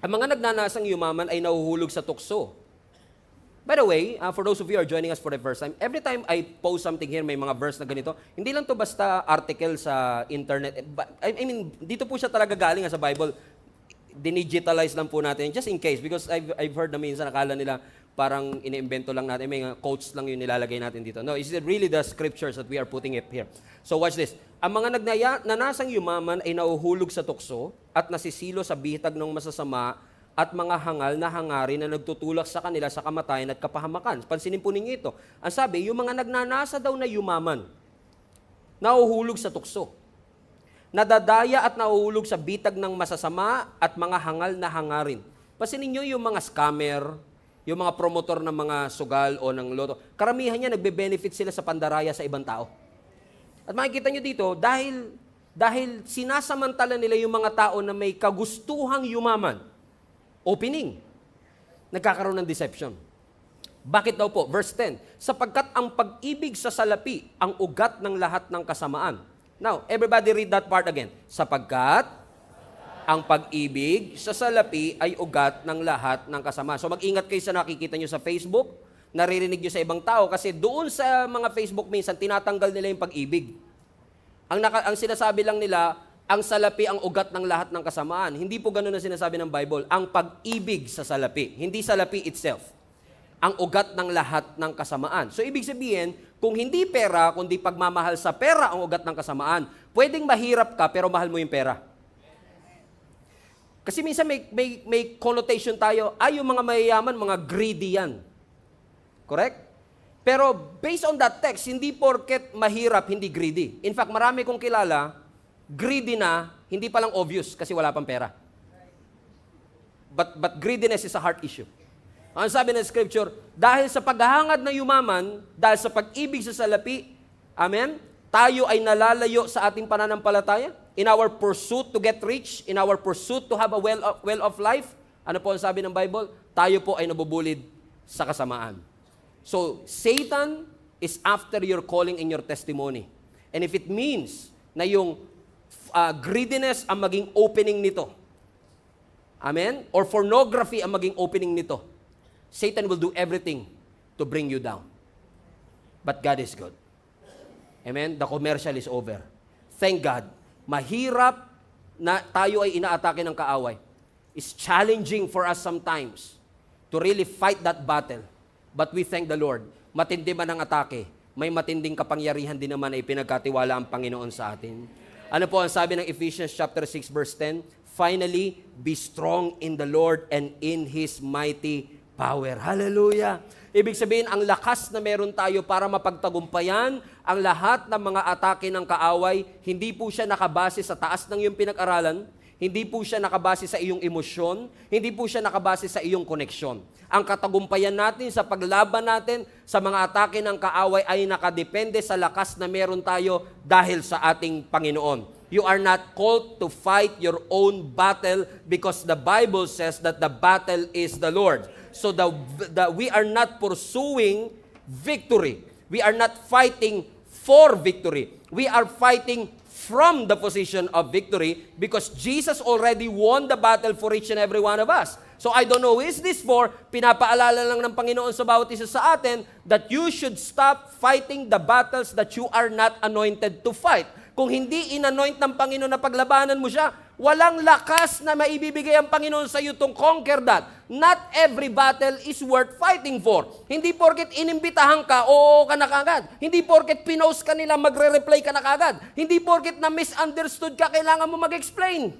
S1: Ang mga nagnanasang yumaman ay nahuhulog sa tukso. By the way, for those of you who are joining us for the first time, every time I post something here, may mga verse na ganito, hindi lang to basta article sa internet. I mean, dito po siya talaga galing sa Bible. Dinigitalize lang po natin, just in case, because I've heard na minsan, nakala nila parang iniimbento lang natin, may quotes lang yung nilalagay natin dito. No, it's really the scriptures that we are putting it here. So watch this. Ang mga nagnanasang yumaman ay nahuhulog sa tukso at nasisilo sa bitag ng masasama at mga hangal na hangarin na nagtutulak sa kanila sa kamatayan at kapahamakan. Pansinin po ninyo ito. Ang sabi, yung mga nagnanasa daw na yumaman, nahuhulog sa tukso. Nadadaya at nahuhulog sa bitag ng masasama at mga hangal na hangarin. Pansinin nyo yung mga scammer, yung mga promotor ng mga sugal o ng loto. Karamihan niya, nagbe-benefit sila sa pandaraya sa ibang tao. At makikita nyo dito, dahil sinasamantala nila yung mga tao na may kagustuhang yumaman, opening, nagkakaroon ng deception. Bakit daw po? Verse 10, sapagkat ang pag-ibig sa salapi ang ugat ng lahat ng kasamaan. Now, everybody read that part again. Sapagkat ang pag-ibig sa salapi ay ugat ng lahat ng kasamaan. So mag-ingat kayo sa nakikita nyo sa Facebook, naririnig nyo sa ibang tao, kasi doon sa mga Facebook minsan, tinatanggal nila yung pag-ibig. Ang sinasabi lang nila, ang salapi ang ugat ng lahat ng kasamaan. Hindi po ganun ang sinasabi ng Bible. Ang pag-ibig sa salapi. Hindi salapi itself. Ang ugat ng lahat ng kasamaan. So, ibig sabihin, kung hindi pera, kundi pagmamahal sa pera ang ugat ng kasamaan, pwedeng mahirap ka, pero mahal mo yung pera. Kasi minsan may connotation tayo, yung mga mayayaman, mga greedy yan. Correct? Pero based on that text, hindi porket mahirap, hindi greedy. In fact, marami kong kilala, greedy na, hindi pa lang obvious kasi wala pang pera. But greediness is a heart issue. Ang sabi ng scripture, dahil sa paghahangad na yumaman, dahil sa pag-ibig sa salapi, amen, tayo ay nalalayo sa ating pananampalataya, in our pursuit to get rich, in our pursuit to have a well of life, ano po ang sabi ng Bible? Tayo po ay nabubulid sa kasamaan. So, Satan is after your calling and your testimony. And if it means na yung greediness ang maging opening nito. Amen? Or pornography ang maging opening nito. Satan will do everything to bring you down. But God is good. Amen? The commercial is over. Thank God. Mahirap na tayo ay inaatake ng kaaway. It's challenging for us sometimes to really fight that battle. But we thank the Lord. Matindi man ang atake, may matinding kapangyarihan din naman ay pinagkatiwala ang Panginoon sa atin. Ano po ang sabi ng Ephesians chapter 6 verse 10? Finally, be strong in the Lord and in His mighty power. Hallelujah! Ibig sabihin, ang lakas na meron tayo para mapagtagumpayan ang lahat ng mga atake ng kaaway, hindi po siya nakabase sa taas ng iyong pinag-aralan, hindi po siya nakabase sa iyong emosyon, hindi po siya nakabase sa iyong koneksyon. Ang katagumpayan natin sa paglaban natin sa mga atake ng kaaway ay nakadepende sa lakas na meron tayo dahil sa ating Panginoon. You are not called to fight your own battle because the Bible says that the battle is the Lord. So we are not pursuing victory. We are not fighting for victory. We are fighting from the position of victory because Jesus already won the battle for each and every one of us. So I don't know who is this for. Pinapaalala lang ng Panginoon sa bawat isa sa atin that you should stop fighting the battles that you are not anointed to fight. Kung hindi inanoint ng Panginoon na paglabanan mo siya, walang lakas na maibibigay ang Panginoon sa iyo to conquer that. Not every battle is worth fighting for. Hindi porket inimbitahan ka, oo ka na kagad. Hindi porket pinost ka nila, magre-reply ka na kagad. Hindi porket na misunderstood ka, kailangan mo mag-explain.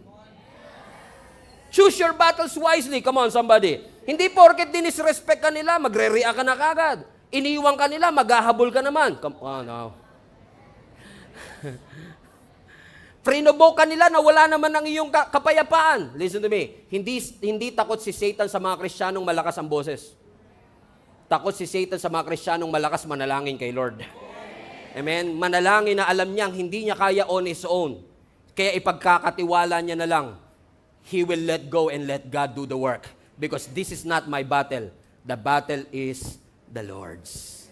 S1: Choose your battles wisely. Come on, somebody. Hindi porket dinisrespect ka nila, magre-react ka na kagad. Iniiwan ka nila, maghahabol ka naman. Come on now. Prinobo ka nila na wala naman ang iyong kapayapaan. Listen to me. Hindi takot si Satan sa mga Kristiyanong malakas ang boses. Takot si Satan sa mga Kristiyanong malakas manalangin kay Lord. Amen? Manalangin na alam niyang hindi niya kaya on his own. Kaya ipagkakatiwala niya na lang. He will let go and let God do the work. Because this is not my battle. The battle is the Lord's.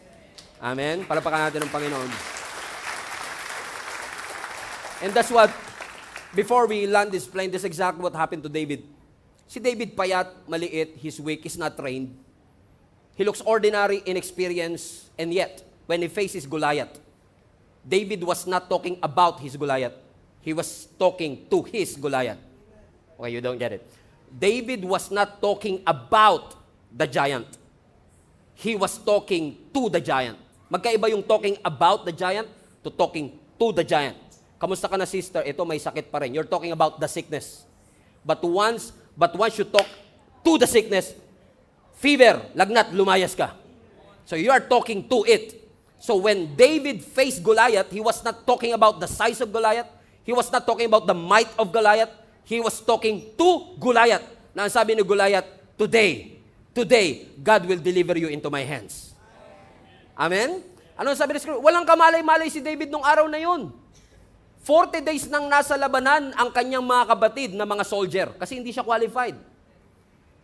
S1: Amen? Palapakan natin ng Panginoon. And that's what, before we land this plane, this is exactly what happened to David. Si David payat, maliit, he's weak, he's not trained. He looks ordinary, inexperienced, and yet, when he faces Goliath, David was not talking about his Goliath. He was talking to his Goliath. Okay, you don't get it. David was not talking about the giant. He was talking to the giant. Magkaiba yung talking about the giant to talking to the giant. Kamusta ka na, sister? Ito, may sakit pa rin. You're talking about the sickness. But once you talk to the sickness, fever, lagnat, lumayas ka. So you are talking to it. So when David faced Goliath, he was not talking about the size of Goliath. He was not talking about the might of Goliath. He was talking to Goliath. Na ang sabi ni Goliath, today, God will deliver you into my hands. Amen? Ano ang sabi ni Scripture? Walang kamalay-malay si David nung araw na yun. 40 days nang nasa labanan ang kanyang mga kapatid na mga soldier kasi hindi siya qualified.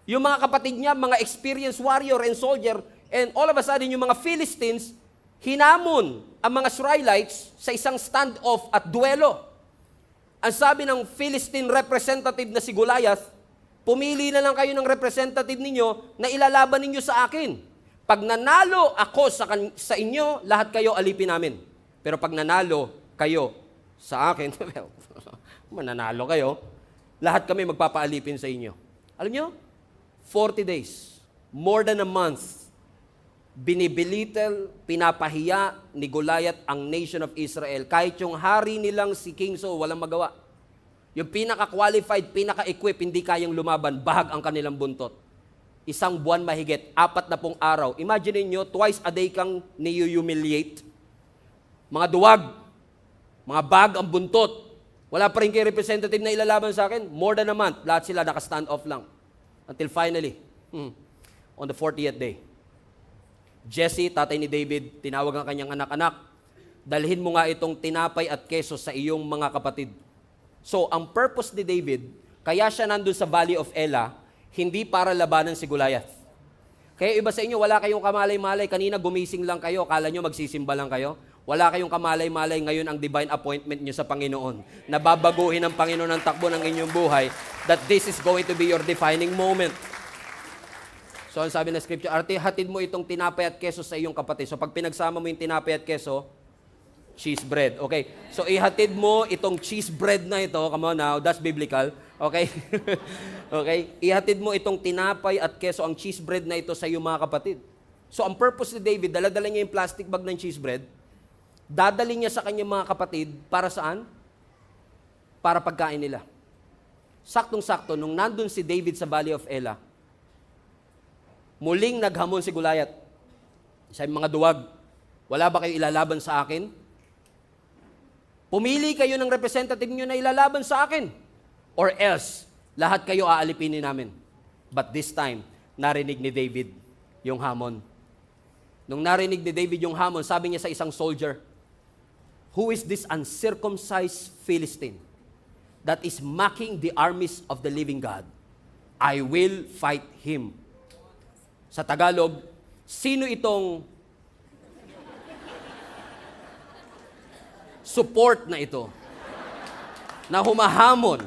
S1: Yung mga kapatid niya, mga experienced warrior and soldier, and all of a sudden, yung mga Philistines, hinamon ang mga Israelites sa isang standoff at duelo. Ang sabi ng Philistine representative na si Goliath, pumili na lang kayo ng representative ninyo na ilalaban ninyo sa akin. Pag nanalo ako sa inyo, lahat kayo alipin namin. Pero pag nanalo kayo sa akin, well, mananalo kayo, lahat kami magpapaalipin sa inyo. Alam nyo? 40 days, more than a month, binibilitel, pinapahiya ni Goliath ang nation of Israel. Kahit yung hari nilang si King Saul, walang magawa. Yung pinaka-qualified, pinaka-equip, hindi kayang lumaban, bahag ang kanilang buntot. Isang buwan mahigit, 40 araw. Imagine niyo, twice a day kang ni-humiliate. Mga duwag, mga bag ang buntot. Wala pa rin kay representative na ilalaban sa akin. More than a month, lahat sila naka-stand off lang. Until finally, on the 40th day, Jesse, tatay ni David, tinawag ang kanyang anak-anak, dalhin mo nga itong tinapay at keso sa iyong mga kapatid. So, ang purpose ni David, kaya siya nandun sa Valley of Elah, hindi para labanan si Goliath. Kaya iba sa inyo, wala kayong kamalay-malay. Kanina gumising lang kayo, kala nyo magsisimba lang kayo. Wala kayong kamalay-malay ngayon ang divine appointment nyo sa Panginoon. Nababaguhin ng Panginoon ang takbo ng inyong buhay, that this is going to be your defining moment. So, ang sabi ng scripture, hatid mo itong tinapay at keso sa iyong kapatid. So, pag pinagsama mo yung tinapay at keso, cheese bread. Okay? So, ihatid mo itong cheese bread na ito. Come on now, that's biblical. Okay? Okay? Ihatid mo itong tinapay at keso, ang cheese bread na ito sa iyong mga kapatid. So, ang purpose ni David, dala-dala niya yung plastic bag ng cheese bread, dadali niya sa kanyang mga kapatid, para saan? Para pagkain nila. Saktong-sakto, nung nandun si David sa Valley of Elah, muling naghamon si Goliath. Sabi, mga duwag, wala ba kayo ilalaban sa akin? Pumili kayo ng representative nyo na ilalaban sa akin. Or else, lahat kayo aalipinin namin. But this time, narinig ni David yung hamon. Nung narinig ni David yung hamon, sabi niya sa isang soldier, "Who is this uncircumcised Philistine that is mocking the armies of the living God? I will fight him." Sa Tagalog, sino itong support na ito na humahamon?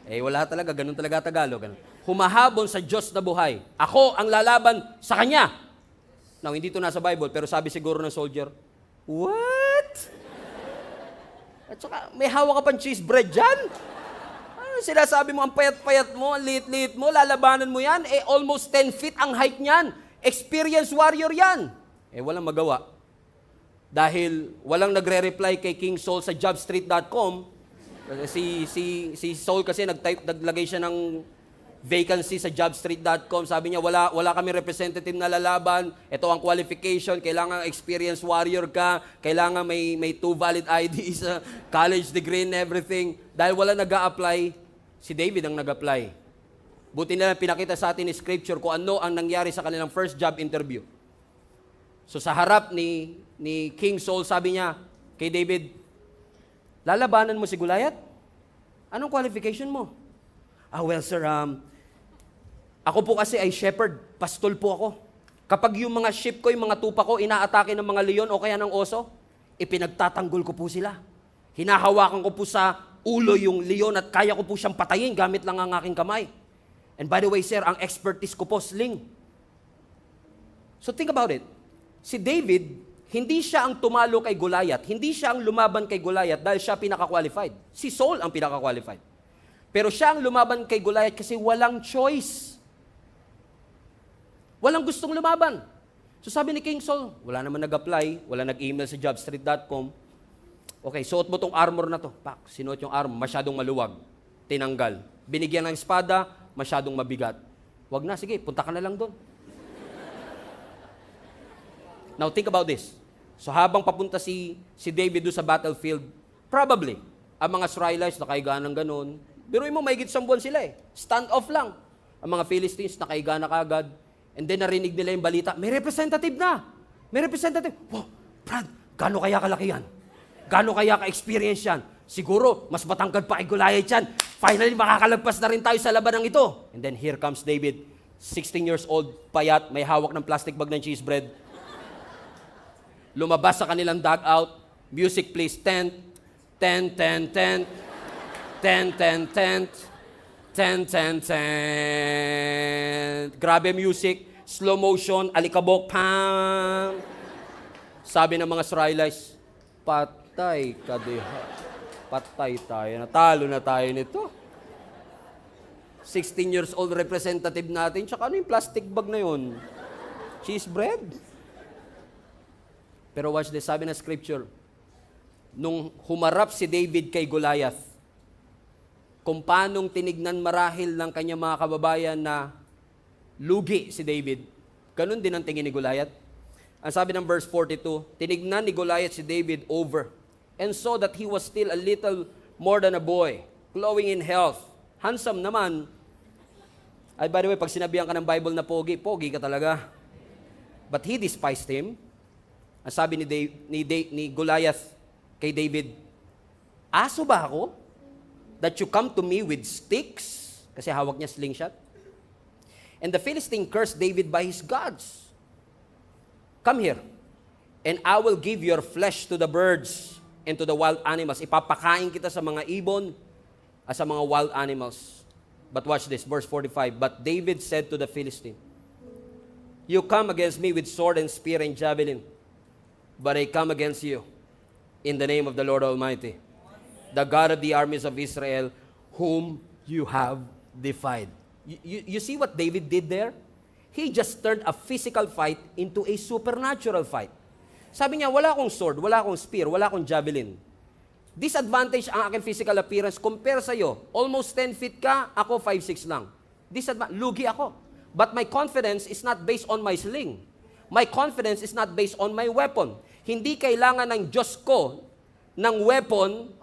S1: Wala talaga, ganun talaga Tagalog. Ganun. Humahabon sa Diyos na buhay. Ako ang lalaban sa Kanya. Now, hindi ito nasa Bible, pero sabi siguro ng soldier, what? At saka, may hawak ka pang cheese bread dyan? Ano sinasabi mo, ang payat-payat mo, ang liit-liit mo, lalabanan mo yan? Almost 10 feet ang height niyan. Experienced warrior yan. Walang magawa. Dahil walang nagre-reply kay King Saul sa jobstreet.com. Si Saul kasi naglagay siya ng vacancy sa jobstreet.com. Sabi niya, wala kami representative na lalaban. Ito ang qualification. Kailangan experienced warrior ka. Kailangan may 2 valid IDs, college degree and everything. Dahil wala nag-a-apply, si David ang nag-apply. Buti na lang pinakita sa atin ni Scripture kung ano ang nangyari sa kanilang first job interview. So sa harap ni King Saul, sabi niya kay David, lalabanan mo si Goliath? Anong qualification mo? Well sir, ako po kasi ay shepherd, pastol po ako. Kapag yung mga sheep ko, yung mga tupa ko, inaatake ng mga leon o kaya ng oso, ipinagtatanggol ko po sila. Hinahawakan ko po sa ulo yung leon at kaya ko po siyang patayin gamit lang ang aking kamay. And by the way sir, ang expertise ko po, sling. So think about it. Si David, hindi siya ang tumalo kay Goliath. Hindi siya ang lumaban kay Goliath dahil siya pinaka-qualified. Si Saul ang pinaka-qualified. Pero siya ang lumaban kay Goliath kasi walang choice. Walang gustong lumaban. So sabi ni King Saul, wala naman nag-apply, wala nag-email sa jobstreet.com. Okay, suot mo tong armor na to. Pak, sinuot yung armor, masyadong maluwag. Tinanggal. Binigyan ng espada, masyadong mabigat. Wag na, sige, punta ka na lang doon. Now think about this. So habang papunta si David doon sa battlefield, probably, ang mga Israelites nakaiga ng ganun. Biruin mo, mahigit 1 buwan sila Stand off lang. Ang mga Philistines nakaiga na kagad. And then narinig nila yung balita, may representative na. May representative. Wow, Brad, gaano kaya kalaki yan? Gaano kaya ka-experience yan? Siguro, mas matangkad pa kay Goliath yan. Finally, makakalagpas na rin tayo sa labanang ito. And then here comes David, 16 years old, payat, may hawak ng plastic bag ng cheese bread. Lumabas sa kanilang dugout, music plays, tent, tent, tent, tent, tent, tent, tent, tent, tent, tent. Grabe music, slow motion, alikabok, pam. Sabi ng mga Israelites, patay ka diha. Patay tayo, natalo na tayo nito. 16 years old representative natin, tsaka ano yung plastic bag na yun? Cheese bread? Pero watch this, sabi ng scripture, nung humarap si David kay Goliath, kung paanong tinignan marahil ng kanyang mga kababayan na lugi si David, ganun din ang tingin ni Goliath. Ang sabi ng verse 42, tinignan ni Goliath si David over and saw that he was still a little more than a boy, glowing in health. Handsome naman. Ay, by the way, pag sinabihan ka ng Bible na pogi, pogi ka talaga. But he despised him. Ang sabi ni Goliath kay David, aso ba ako? That you come to me with sticks? Kasi hawak niya slingshot. And the Philistine cursed David by his gods. Come here. And I will give your flesh to the birds and to the wild animals. Ipapakain kita sa mga ibon at sa mga wild animals. But watch this, verse 45. But David said to the Philistine, you come against me with sword and spear and javelin, but I come against you in the name of the Lord Almighty, the God of the armies of Israel, whom you have defied. You see what David did there? He just turned a physical fight into a supernatural fight. Sabi niya, wala akong sword, wala akong spear, wala akong javelin. Disadvantage ang aking physical appearance compare sa'yo. Almost 10 feet ka, ako 5'6" lang. Lugi ako. But my confidence is not based on my sling. My confidence is not based on my weapon. Hindi kailangan ng Diyos ko ng weapon,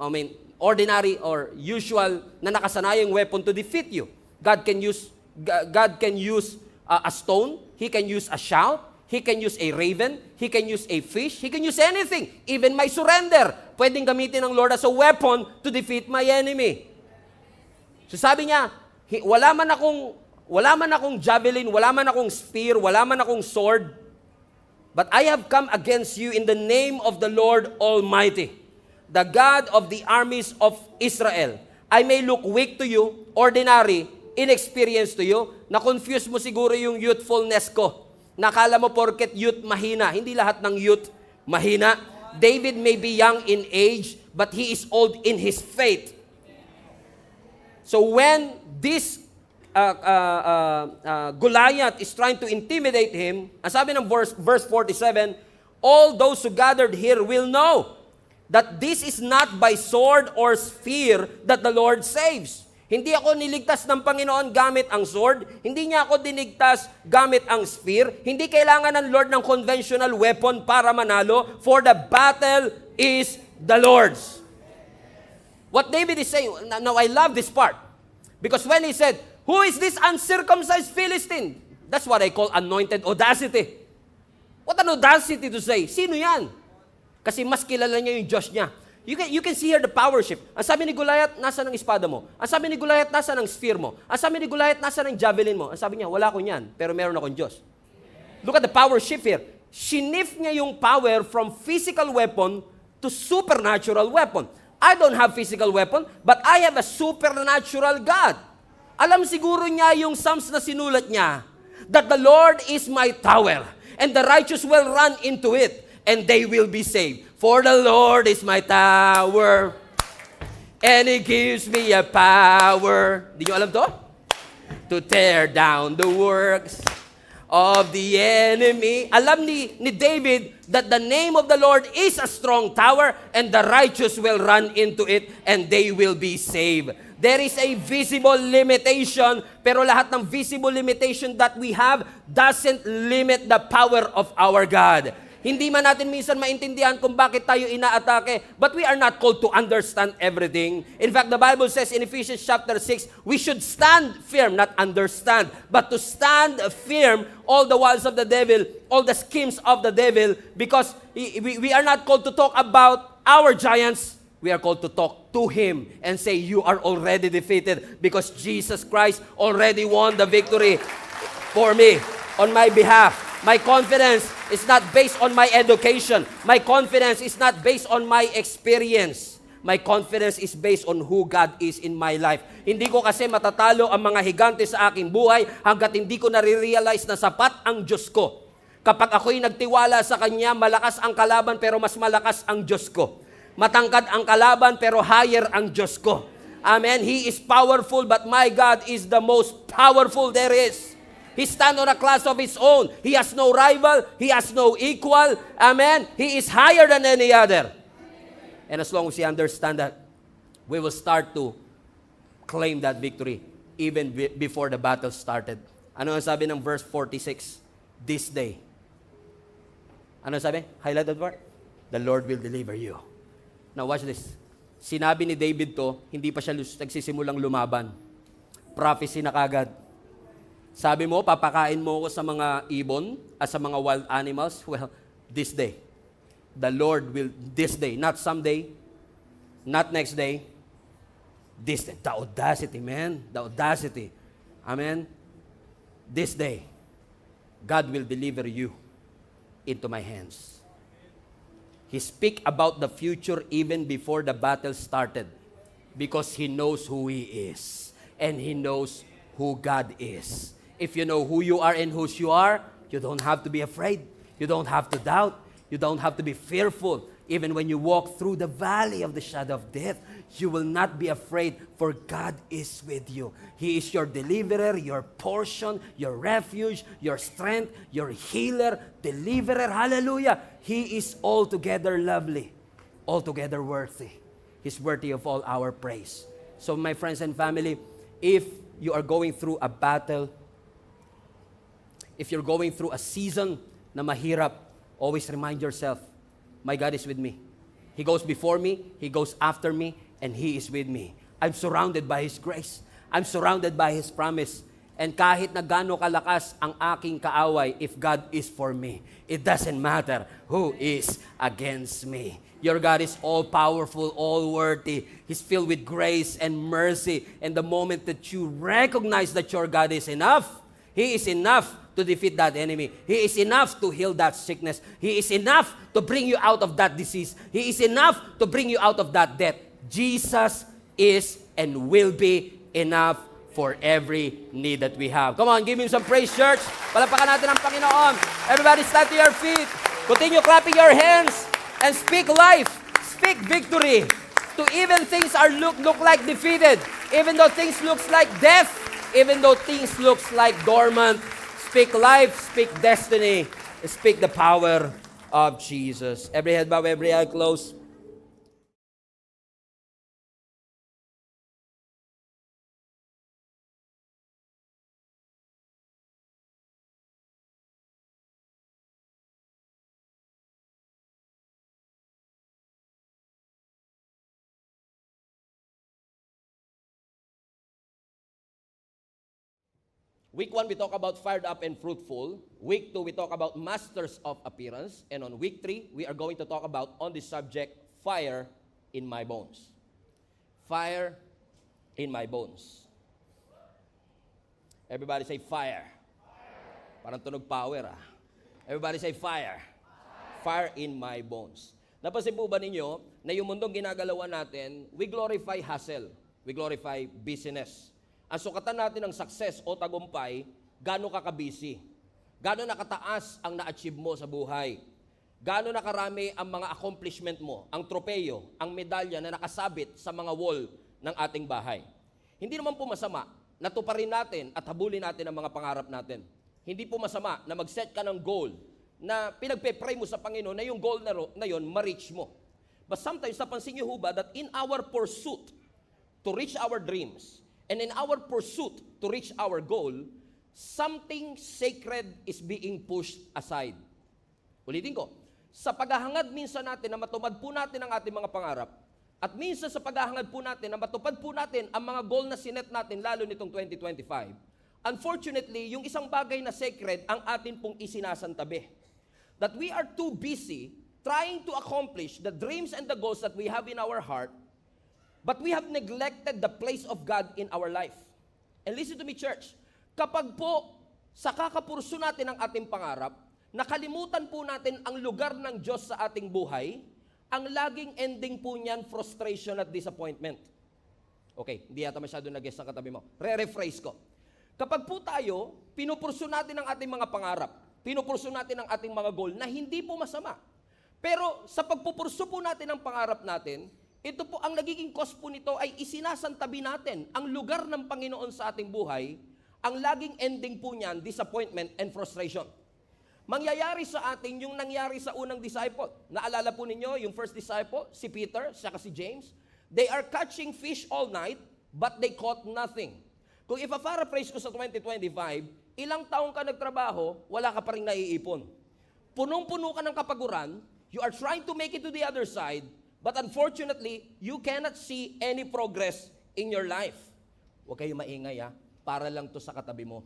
S1: ordinary or usual na nakasanayang weapon to defeat you. God can use a stone, He can use a shout, He can use a raven, He can use a fish, He can use anything. Even my surrender, pwedeng gamitin ng Lord as a weapon to defeat my enemy. So sabi niya, wala man akong javelin, wala man akong spear, wala man akong sword, but I have come against you in the name of the Lord Almighty, the God of the armies of Israel. I may look weak to you, ordinary, inexperienced to you. Na-confuse mo siguro yung youthfulness ko. Nakala mo porket youth mahina. Hindi lahat ng youth mahina. David may be young in age, but he is old in his faith. So when this Goliath is trying to intimidate him, ang sabi ng verse 47, all those who gathered here will know that this is not by sword or spear that the Lord saves. Hindi ako niligtas ng Panginoon gamit ang sword. Hindi niya ako dinigtas gamit ang spear. Hindi kailangan ng Lord ng conventional weapon para manalo, for the battle is the Lord's. What David is saying, now I love this part. Because when he said, who is this uncircumcised Philistine? That's what I call anointed audacity. What an audacity to say. Sino yan? Kasi mas kilala niya yung Diyos niya. You can see here the power shift. Ang sabi ni Goliath, nasa ng espada mo. Ang sabi ni Goliath, nasa ng spear mo. Ang sabi ni Goliath, nasa ng javelin mo. Ang sabi niya, wala ko niyan, pero meron akong Diyos. Look at the power shift here. Shinif niya yung power from physical weapon to supernatural weapon. I don't have physical weapon, but I have a supernatural God. Alam siguro niya yung Psalms na sinulat niya, that the Lord is my tower, and the righteous will run into it, and they will be saved. For the Lord is my tower, and He gives me a power. Di nyo alam to? To tear down the works of the enemy. Alam ni David that the name of the Lord is a strong tower, and the righteous will run into it, and they will be saved. There is a visible limitation, pero lahat ng visible limitation that we have doesn't limit the power of our God. Hindi man natin minsan maintindihan kung bakit tayo inaatake, but we are not called to understand everything. In fact, the Bible says in Ephesians chapter 6, we should stand firm, not understand, but to stand firm all the wiles of the devil, all the schemes of the devil, because we are not called to talk about our giants. We are called to talk to Him and say, you are already defeated because Jesus Christ already won the victory for me, on my behalf. My confidence is not based on my education. My confidence is not based on my experience. My confidence is based on who God is in my life. Hindi ko kasi matatalo ang mga higante sa aking buhay hanggat hindi ko nare-realize na sapat ang Diyos ko. Kapag ako'y nagtiwala sa Kanya, malakas ang kalaban pero mas malakas ang Diyos ko. Matangkad ang kalaban pero higher ang Diyos ko. Amen. He is powerful, but my God is the most powerful there is. He stands on a class of His own. He has no rival. He has no equal. Amen. He is higher than any other. And as long as we understand that, we will start to claim that victory even before the battle started. Ano ang sabi ng verse 46? This day. Ano ang sabi? Highlight that part. The Lord will deliver you. Now watch this. Sinabi ni David to, hindi pa siya nagsisimulang lumaban. Prophecy na kagad. Sabi mo, papakain mo ko sa mga ibon at sa mga wild animals. Well, this day. The Lord will, this day, not someday, not next day, this day. The audacity, man. The audacity. Amen? This day, God will deliver you into my hands. He speak about the future even before the battle started because he knows who he is and he knows who God is. If you know who you are and whose you are, you don't have to be afraid. You don't have to doubt. You don't have to be fearful. Even when you walk through the valley of the shadow of death, you will not be afraid, for God is with you. He is your deliverer, your portion, your refuge, your strength, your healer, deliverer. Hallelujah. He is altogether lovely, altogether worthy. He's worthy of all our praise. So my friends and family, if you are going through a battle, if you're going through a season na mahirap, always remind yourself, my God is with me. He goes before me, He goes after me, and He is with me. I'm surrounded by His grace. I'm surrounded by His promise. And kahit na gaano kalakas ang aking kaaway, if God is for me, it doesn't matter who is against me. Your God is all-powerful, all-worthy. He's filled with grace and mercy. And the moment that you recognize that your God is enough, He is enough to defeat that enemy. He is enough to heal that sickness. He is enough to bring you out of that disease. He is enough to bring you out of that death. Jesus is and will be enough for every need that we have. Come on, give Him some praise, church. Palapakan natin ang Panginoon. Everybody stand to your feet. Continue clapping your hands and speak life. Speak victory. To even things are look like defeated. Even though things looks like death. Even though things looks like dormant. Speak life, speak destiny, speak the power of Jesus. Every head bow, every eye closed. Week 1, we talk about fired up and fruitful. Week 2, we talk about masters of appearance. And on week 3, we are going to talk about on the subject, fire in my bones. Fire in my bones. Everybody say fire. Parang tunog power ah. Everybody say fire. Fire in my bones. Napansin po ba ninyo na yung mundong ginagalawan natin, we glorify hustle. We glorify business. Ang sukatan natin ng success o tagumpay, gaano ka ka-busy, gaano nakataas ang na-achieve mo sa buhay, gaano nakarami ang mga accomplishment mo, ang tropeyo, ang medalya na nakasabit sa mga wall ng ating bahay. Hindi naman po masama na tuparin natin at habulin natin ang mga pangarap natin. Hindi po masama na mag-set ka ng goal na pinagpe-pray mo sa Panginoon na yung goal na yon ma-reach mo. But sometimes, napansin niyo ho ba that in our pursuit to reach our dreams, and in our pursuit to reach our goal, something sacred is being pushed aside. Ulitin ko, sa paghahangad minsan natin na matupad po natin ang ating mga pangarap, at minsan sa paghahangad po natin na matupad po natin ang mga goal na sinet natin, lalo nitong 2025, unfortunately, yung isang bagay na sacred ang atin pong isinasantabi. That we are too busy trying to accomplish the dreams and the goals that we have in our heart, but we have neglected the place of God in our life. And listen to me, church. Kapag po sa kakapurso natin ang ating pangarap, nakalimutan po natin ang lugar ng Diyos sa ating buhay, ang laging ending po niyan, frustration at disappointment. Okay, hindi yata masyado nag-guess ang katabi mo. Re-rephrase ko. Kapag po tayo, pinupurso natin ang ating mga pangarap, pinupurso natin ang ating mga goal na hindi po masama. Pero sa pagpupurso po natin ang pangarap natin, ito po, ang nagiging cause po nito ay isinasantabi natin ang lugar ng Panginoon sa ating buhay, ang laging ending po niyan, disappointment and frustration. Mangyayari sa atin yung nangyari sa unang disciple. Naalala po ninyo, yung first disciple, si Peter, saka si James, they are catching fish all night, but they caught nothing. Kung ipa-paraphrase ko sa 2025, ilang taong ka nagtrabaho, wala ka pa rin naiipon. Punong-puno ka ng kapaguran, you are trying to make it to the other side, but unfortunately, you cannot see any progress in your life. Huwag kayo maingay ha, para lang to sa katabi mo.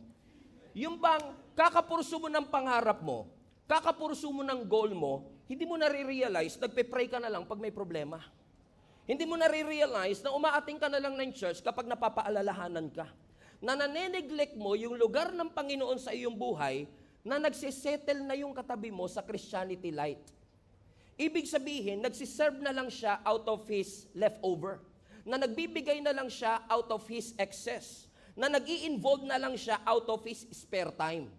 S1: Yung bang kakapurso mo ng pangarap mo, kakapurso mo ng goal mo, hindi mo nare-realize, nagpe-pray ka na lang pag may problema. Hindi mo nare-realize na umaating ka na lang ng church kapag napapaalalahanan ka. Na naneneglect mo yung lugar ng Panginoon sa iyong buhay na nagsisettle na yung katabi mo sa Christianity light. Ibig sabihin, nagsiserve na lang siya out of his leftover. Na nagbibigay na lang siya out of his excess. Na nag-i-involve na lang siya out of his spare time.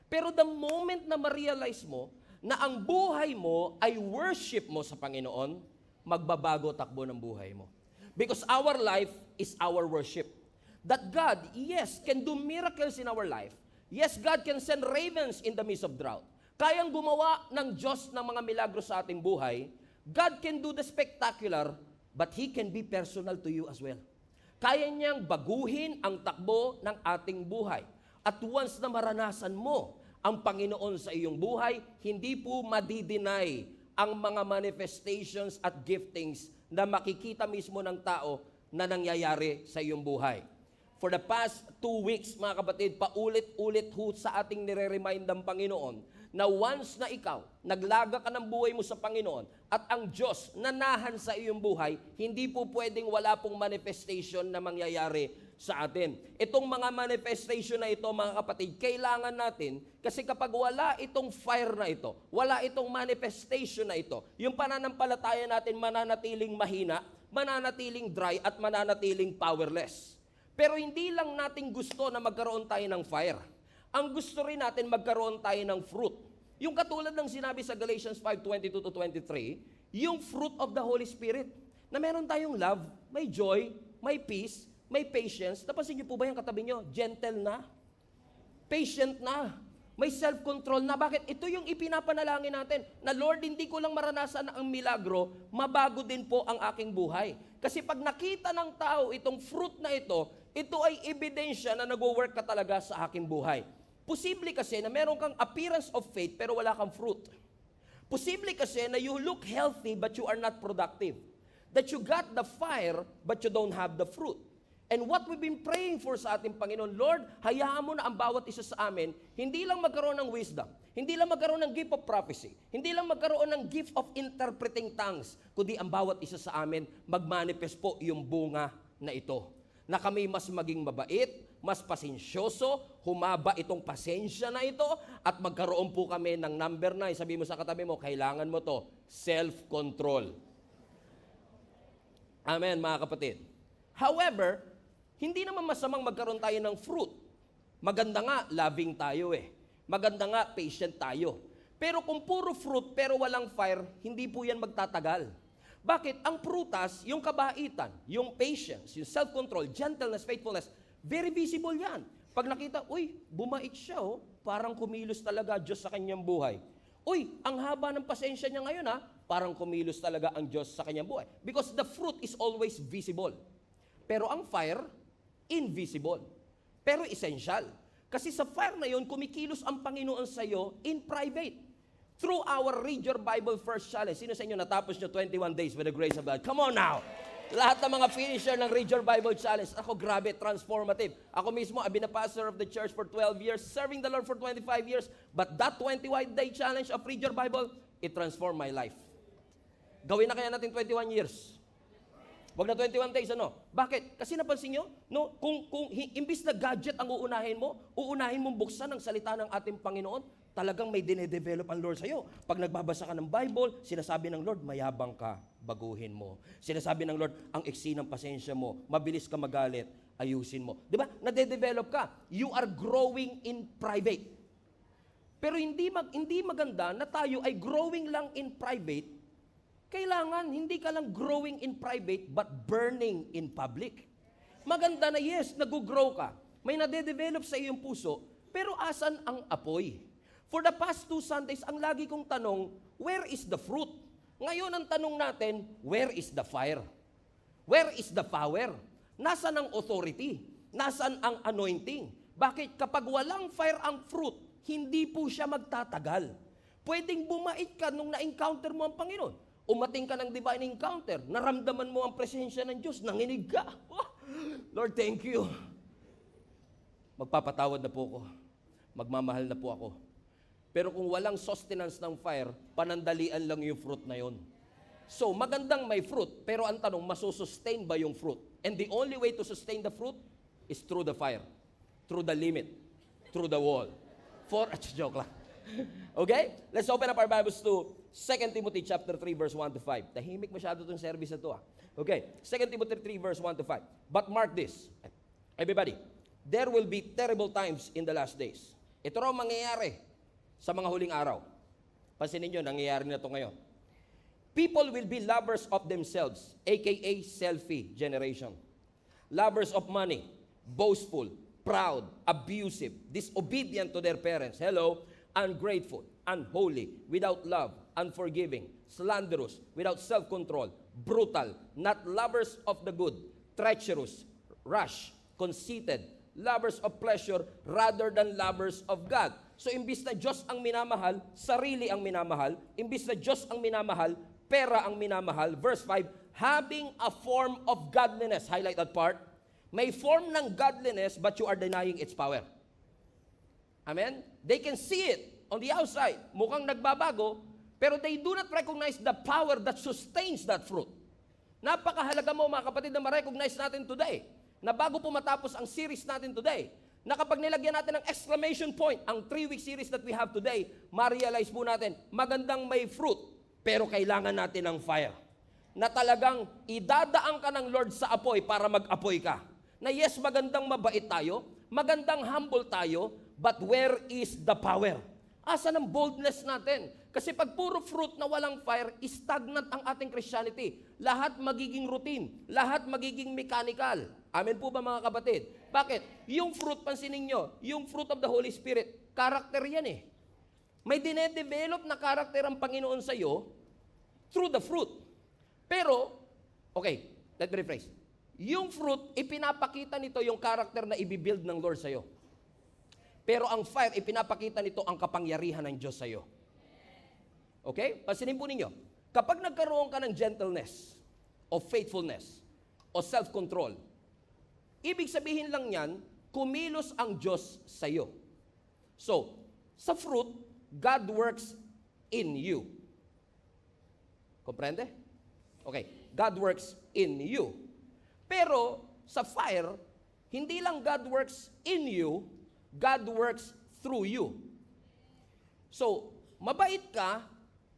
S1: Pero the moment na ma-realize mo na ang buhay mo ay worship mo sa Panginoon, magbabago takbo ng buhay mo. Because our life is our worship. That God, yes, can do miracles in our life. Yes, God can send ravens in the midst of drought. Kayang gumawa ng Diyos ng mga milagro sa ating buhay. God can do the spectacular, but He can be personal to you as well. Kaya niyang baguhin ang takbo ng ating buhay. At once na maranasan mo ang Panginoon sa iyong buhay, hindi po madi-deny ang mga manifestations at giftings na makikita mismo ng tao na nangyayari sa iyong buhay. For the past 2 weeks, mga kapatid, paulit-ulit ho sa ating nire-remind ng Panginoon na once na ikaw, naglaga ka ng buhay mo sa Panginoon at ang Diyos nanahan sa iyong buhay, hindi po pwedeng wala pong manifestation na mangyayari sa atin. Itong mga manifestation na ito, mga kapatid, kailangan natin kasi kapag wala itong fire na ito, wala itong manifestation na ito, yung pananampalataya natin mananatiling mahina, mananatiling dry at mananatiling powerless. Pero hindi lang natin gusto na magkaroon tayo ng fire. Ang gusto rin natin magkaroon tayo ng fruit. Yung katulad ng sinabi sa Galatians 5:22-23, yung fruit of the Holy Spirit. Na meron tayong love, may joy, may peace, may patience. Napansin niyo po ba yung katabi niyo? Gentle na, patient na, may self-control na. Bakit? Ito yung ipinapanalangin natin. Na Lord, hindi ko lang maranasan ang milagro, mabago din po ang aking buhay. Kasi pag nakita ng tao itong fruit na ito ay ebidensya na nag-work ka talaga sa aking buhay. Posible kasi na meron kang appearance of faith pero wala kang fruit. Posible kasi na you look healthy but you are not productive. That you got the fire but you don't have the fruit. And what we've been praying for sa ating Panginoon, Lord, hayaan mo na ang bawat isa sa amin, hindi lang magkaroon ng wisdom, hindi lang magkaroon ng gift of prophecy, hindi lang magkaroon ng gift of interpreting tongues, kundi ang bawat isa sa amin, magmanifest po yung bunga na ito. Na kami mas maging mabait, mas pasensyoso, humaba itong pasensya na ito, at magkaroon po kami ng number 9. Sabi mo sa katabi mo, kailangan mo to, self-control. Amen, mga kapatid. However, hindi naman masamang magkaroon tayo ng fruit. Maganda nga, loving tayo eh. Maganda nga, patient tayo. Pero kung puro fruit pero walang fire, hindi po yan magtatagal. Bakit? Ang prutas, yung kabaitan, yung patience, yung self-control, gentleness, faithfulness, very visible yan. Pag nakita, uy, bumait siya oh, parang kumilos talaga Diyos sa kanyang buhay. Uy, ang haba ng pasensya niya ngayon ha, parang kumilos talaga ang Diyos sa kanyang buhay. Because the fruit is always visible. Pero ang fire, invisible. Pero essential. Kasi sa fire na yun, kumikilos ang Panginoon sa iyo in private. Through our Read Your Bible First Challenge. Sino sa inyo natapos nyo 21 days with the grace of God? Come on now! Lahat ng mga finisher ng Read Your Bible Challenge, ako grabe, transformative. Ako mismo, I've been a pastor of the church for 12 years, serving the Lord for 25 years, but that 21-day challenge of Read Your Bible, it transformed my life. Gawin na kaya natin 21 years. Wag na 21 days, ano? Bakit? Kasi napansin nyo, no, kung imbis na gadget ang uunahin mong buksan ang salita ng ating Panginoon, talagang may dinedevelop ang Lord sa'yo. Pag nagbabasa ka ng Bible, sinasabi ng Lord, mayabang ka, baguhin mo. Sinasabi ng Lord, ang iksi ng pasensya mo, mabilis ka magalit, ayusin mo. Di ba? Nade-develop ka. You are growing in private. Pero hindi maganda na tayo ay growing lang in private. Kailangan, hindi ka lang growing in private, but burning in public. Maganda na yes, nag-grow ka. May nade-develop sa iyong puso, pero asan ang apoy? For the past 2 Sundays, ang lagi kong tanong, where is the fruit? Ngayon ang tanong natin, where is the fire? Where is the power? Nasaan ang authority? Nasaan ang anointing? Bakit? Kapag walang fire ang fruit, hindi po siya magtatagal. Pwedeng bumait ka nung na-encounter mo ang Panginoon. Umating ka ng divine encounter, naramdaman mo ang presensya ng Diyos, nanginig ka. Oh, Lord, thank you. Magpapatawad na po ako. Magmamahal na po ako. Pero kung walang sustenance ng fire, panandalian lang yung fruit na yon. So, magandang may fruit, pero ang tanong, masusustain ba yung fruit? And the only way to sustain the fruit is through the fire, through the limit, through the wall. Joke lang. Okay? Let's open up our Bibles to 2 Timothy chapter 3 verse 1 to 5. Tahimik masyado itong service na to. Okay, 2 Timothy 3 verse 1 to 5. But mark this, everybody, there will be terrible times in the last days. Ito raw mangyayari sa mga huling araw. Pansinin nyo, nangyayari na ito ngayon. People will be lovers of themselves, aka selfie generation. Lovers of money, boastful, proud, abusive, disobedient to their parents. Hello, ungrateful, unholy, without love, unforgiving, slanderous, without self-control, brutal, not lovers of the good, treacherous, rash, conceited, lovers of pleasure rather than lovers of God. So imbis na Diyos ang minamahal, sarili ang minamahal. Imbis na Diyos ang minamahal, pera ang minamahal. Verse 5, having a form of godliness. Highlight that part. May form ng godliness but you are denying its power. Amen? They can see it on the outside. Mukhang nagbabago, pero they do not recognize the power that sustains that fruit. Napakahalaga mo mga kapatid na ma-recognize natin today na bago po matapos ang series natin today, na kapag nilagyan natin ng exclamation point, ang 3-week series that we have today, ma-realize po natin, magandang may fruit, pero kailangan natin ng fire. Na talagang idadaan ka ng Lord sa apoy para mag-apoy ka. Na yes, magandang mabait tayo, magandang humble tayo, but where is the power? Asan ang boldness natin? Kasi pag puro fruit na walang fire, stagnant ang ating Christianity. Lahat magiging routine, lahat magiging mechanical. Amen po ba mga kapatid? Bakit? Yung fruit, pansinin nyo, yung fruit of the Holy Spirit, character yan eh. May dinedevelop na character ang Panginoon sa iyo through the fruit. Pero, okay, let me rephrase. Yung fruit, ipinapakita nito yung character na ibibuild ng Lord sa iyo. Pero ang fire, ipinapakita nito ang kapangyarihan ng Diyos sa iyo. Okay? Pansinin po ninyo, kapag nagkaroon ka ng gentleness, o faithfulness, o self-control, ibig sabihin lang yan, kumilos ang Diyos sa iyo. So, sa fruit, God works in you. Komprende? Okay, God works in you. Pero, sa fire, hindi lang God works in you, God works through you. So, mabait ka,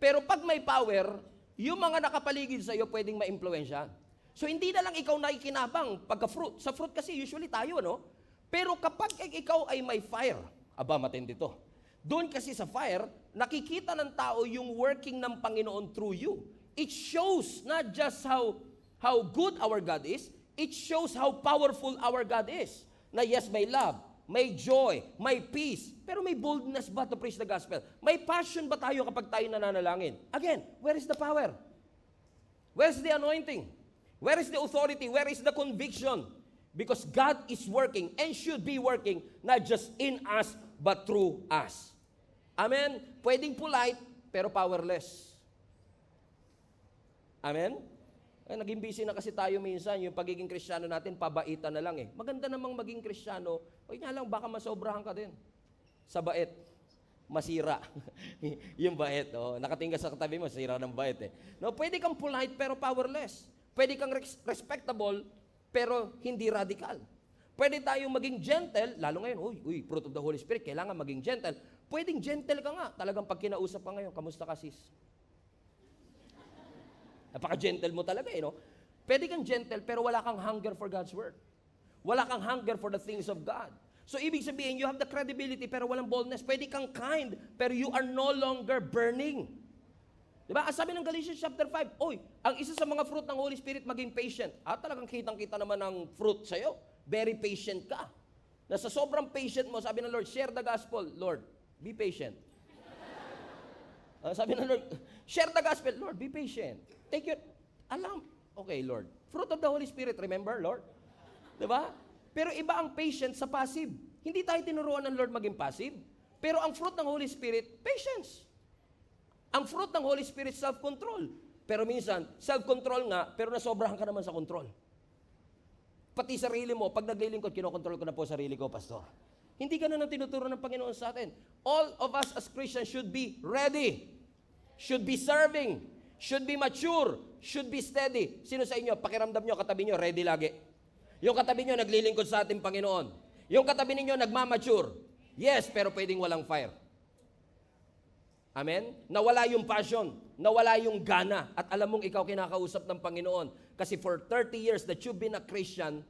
S1: pero pag may power, yung mga nakapaligid sa iyo pwedeng ma-impluwensyahan. So, hindi na lang ikaw nakikinabang pagka-fruit. Sa fruit kasi usually tayo, no? Pero kapag ikaw ay may fire, aba, matindi to. Doon kasi sa fire, nakikita ng tao yung working ng Panginoon through you. It shows not just how good our God is, it shows how powerful our God is. Na yes, may love, may joy, may peace, pero may boldness ba to preach the gospel? May passion ba tayo kapag tayo nananalangin? Again, where is the power? Where is the anointing? Where is the authority? Where is the conviction? Because God is working and should be working not just in us, but through us. Amen? Pwedeng polite, pero powerless. Amen? Ay, naging busy na kasi tayo minsan, yung pagiging Kristiyano natin, pabaitan na lang eh. Maganda namang maging Kristiyano, o nga lang, baka masobrahan ka din. Sa bait, masira. Yung bait, nakatingga sa katabi mo, sira ng bait eh. No, pwede kang polite, pero powerless. Pwede kang respectable, pero hindi radical. Pwede tayong maging gentle, lalo ngayon, fruit of the Holy Spirit, kailangan maging gentle. Pwedeng gentle ka nga, talagang pag kinausap ka ngayon, kamusta ka sis? Napaka-gentle mo talaga no? Pwede kang gentle, pero wala kang hunger for God's Word. Wala kang hunger for the things of God. So, ibig sabihin, you have the credibility, pero walang boldness. Pwede kang kind, pero you are no longer burning. Diba? Ang sabi ng Galatians chapter 5, ang isa sa mga fruit ng Holy Spirit, maging patient. Talagang kitang-kita naman ang fruit sa'yo. Very patient ka. Na sa sobrang patient mo, sabi ng Lord, share the gospel. Lord, be patient. Sabi ng Lord, share the gospel. Lord, be patient. Take your, okay, Lord. Fruit of the Holy Spirit, remember, Lord? Diba? Pero iba ang patient sa passive. Hindi tayo tinuruan ng Lord maging passive. Pero ang fruit ng Holy Spirit, patience. Ang fruit ng Holy Spirit, self-control. Pero minsan, self-control nga, pero nasobrahan ka naman sa control. Pati sarili mo, pag naglilingkod, kinokontrol ko na po sarili ko, pastor. Hindi ganun ang tinuturo ng Panginoon sa atin. All of us as Christians should be ready, should be serving, should be mature, should be steady. Sino sa inyo, pakiramdam nyo, katabi nyo, ready lagi? Yung katabi nyo, naglilingkod sa ating Panginoon. Yung katabi ninyo, nagmamature. Yes, pero pwedeng walang fire. Amen? Nawala yung passion, nawala yung gana, at alam mong ikaw kinakausap ng Panginoon. Kasi for 30 years that you've been a Christian,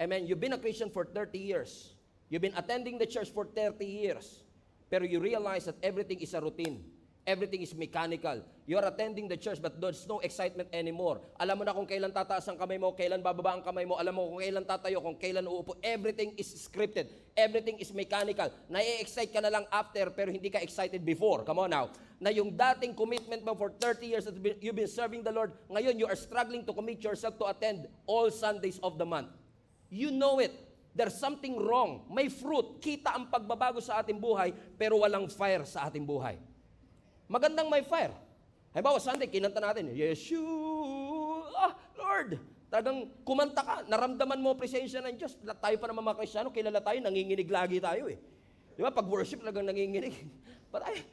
S1: amen, you've been a Christian for 30 years. You've been attending the church for 30 years. Pero you realize that everything is a routine. Everything is mechanical. You are attending the church but there's no excitement anymore. Alam mo na kung kailan tataas ang kamay mo, kailan bababa ang kamay mo, alam mo kung kailan tatayo, kung kailan uupo. Everything is scripted. Everything is mechanical. Nai-excite ka na lang after pero hindi ka excited before. Come on now. Na yung dating commitment mo for 30 years that you've been serving the Lord, ngayon you are struggling to commit yourself to attend all Sundays of the month. You know it. There's something wrong. May fruit. Kita ang pagbabago sa ating buhay pero walang fire sa ating buhay. Magandang may fire. Halimbawa, Sunday, kinanta natin, Yeshua, Lord. Talagang kumanta ka, naramdaman mo presensya ng Diyos. Tayo pa naman mga Kristyano, kilala tayo, nanginginig lagi tayo eh. Di ba? Pag worship, talagang nanginginig. Patay.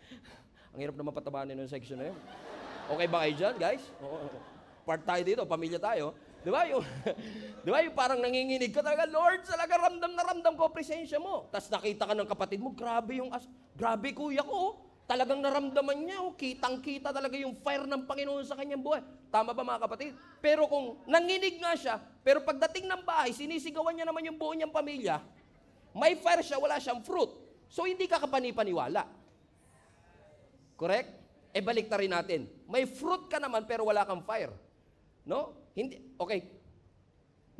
S1: Ang hirap naman patabanin ng section na yun. Okay ba kayo dyan, guys? Part tayo dito, pamilya tayo. Di ba? Di ba? Yung parang nanginginig ka talaga, Lord, talaga ramdam na ramdam ko presensya mo. Tapos nakita ka ng kapatid mo, grabe grabe kuya ko. Talagang naramdaman niya, kitang-kita talaga yung fire ng Panginoon sa kanyang buhay. Tama ba mga kapatid? Pero kung nanginig nga siya, pero pagdating ng bahay, sinisigawan niya naman yung buo niyang pamilya, may fire siya, wala siyang fruit. So hindi ka kapanipaniwala. Correct? E balik na rin natin. May fruit ka naman pero wala kang fire. No? Hindi. Okay.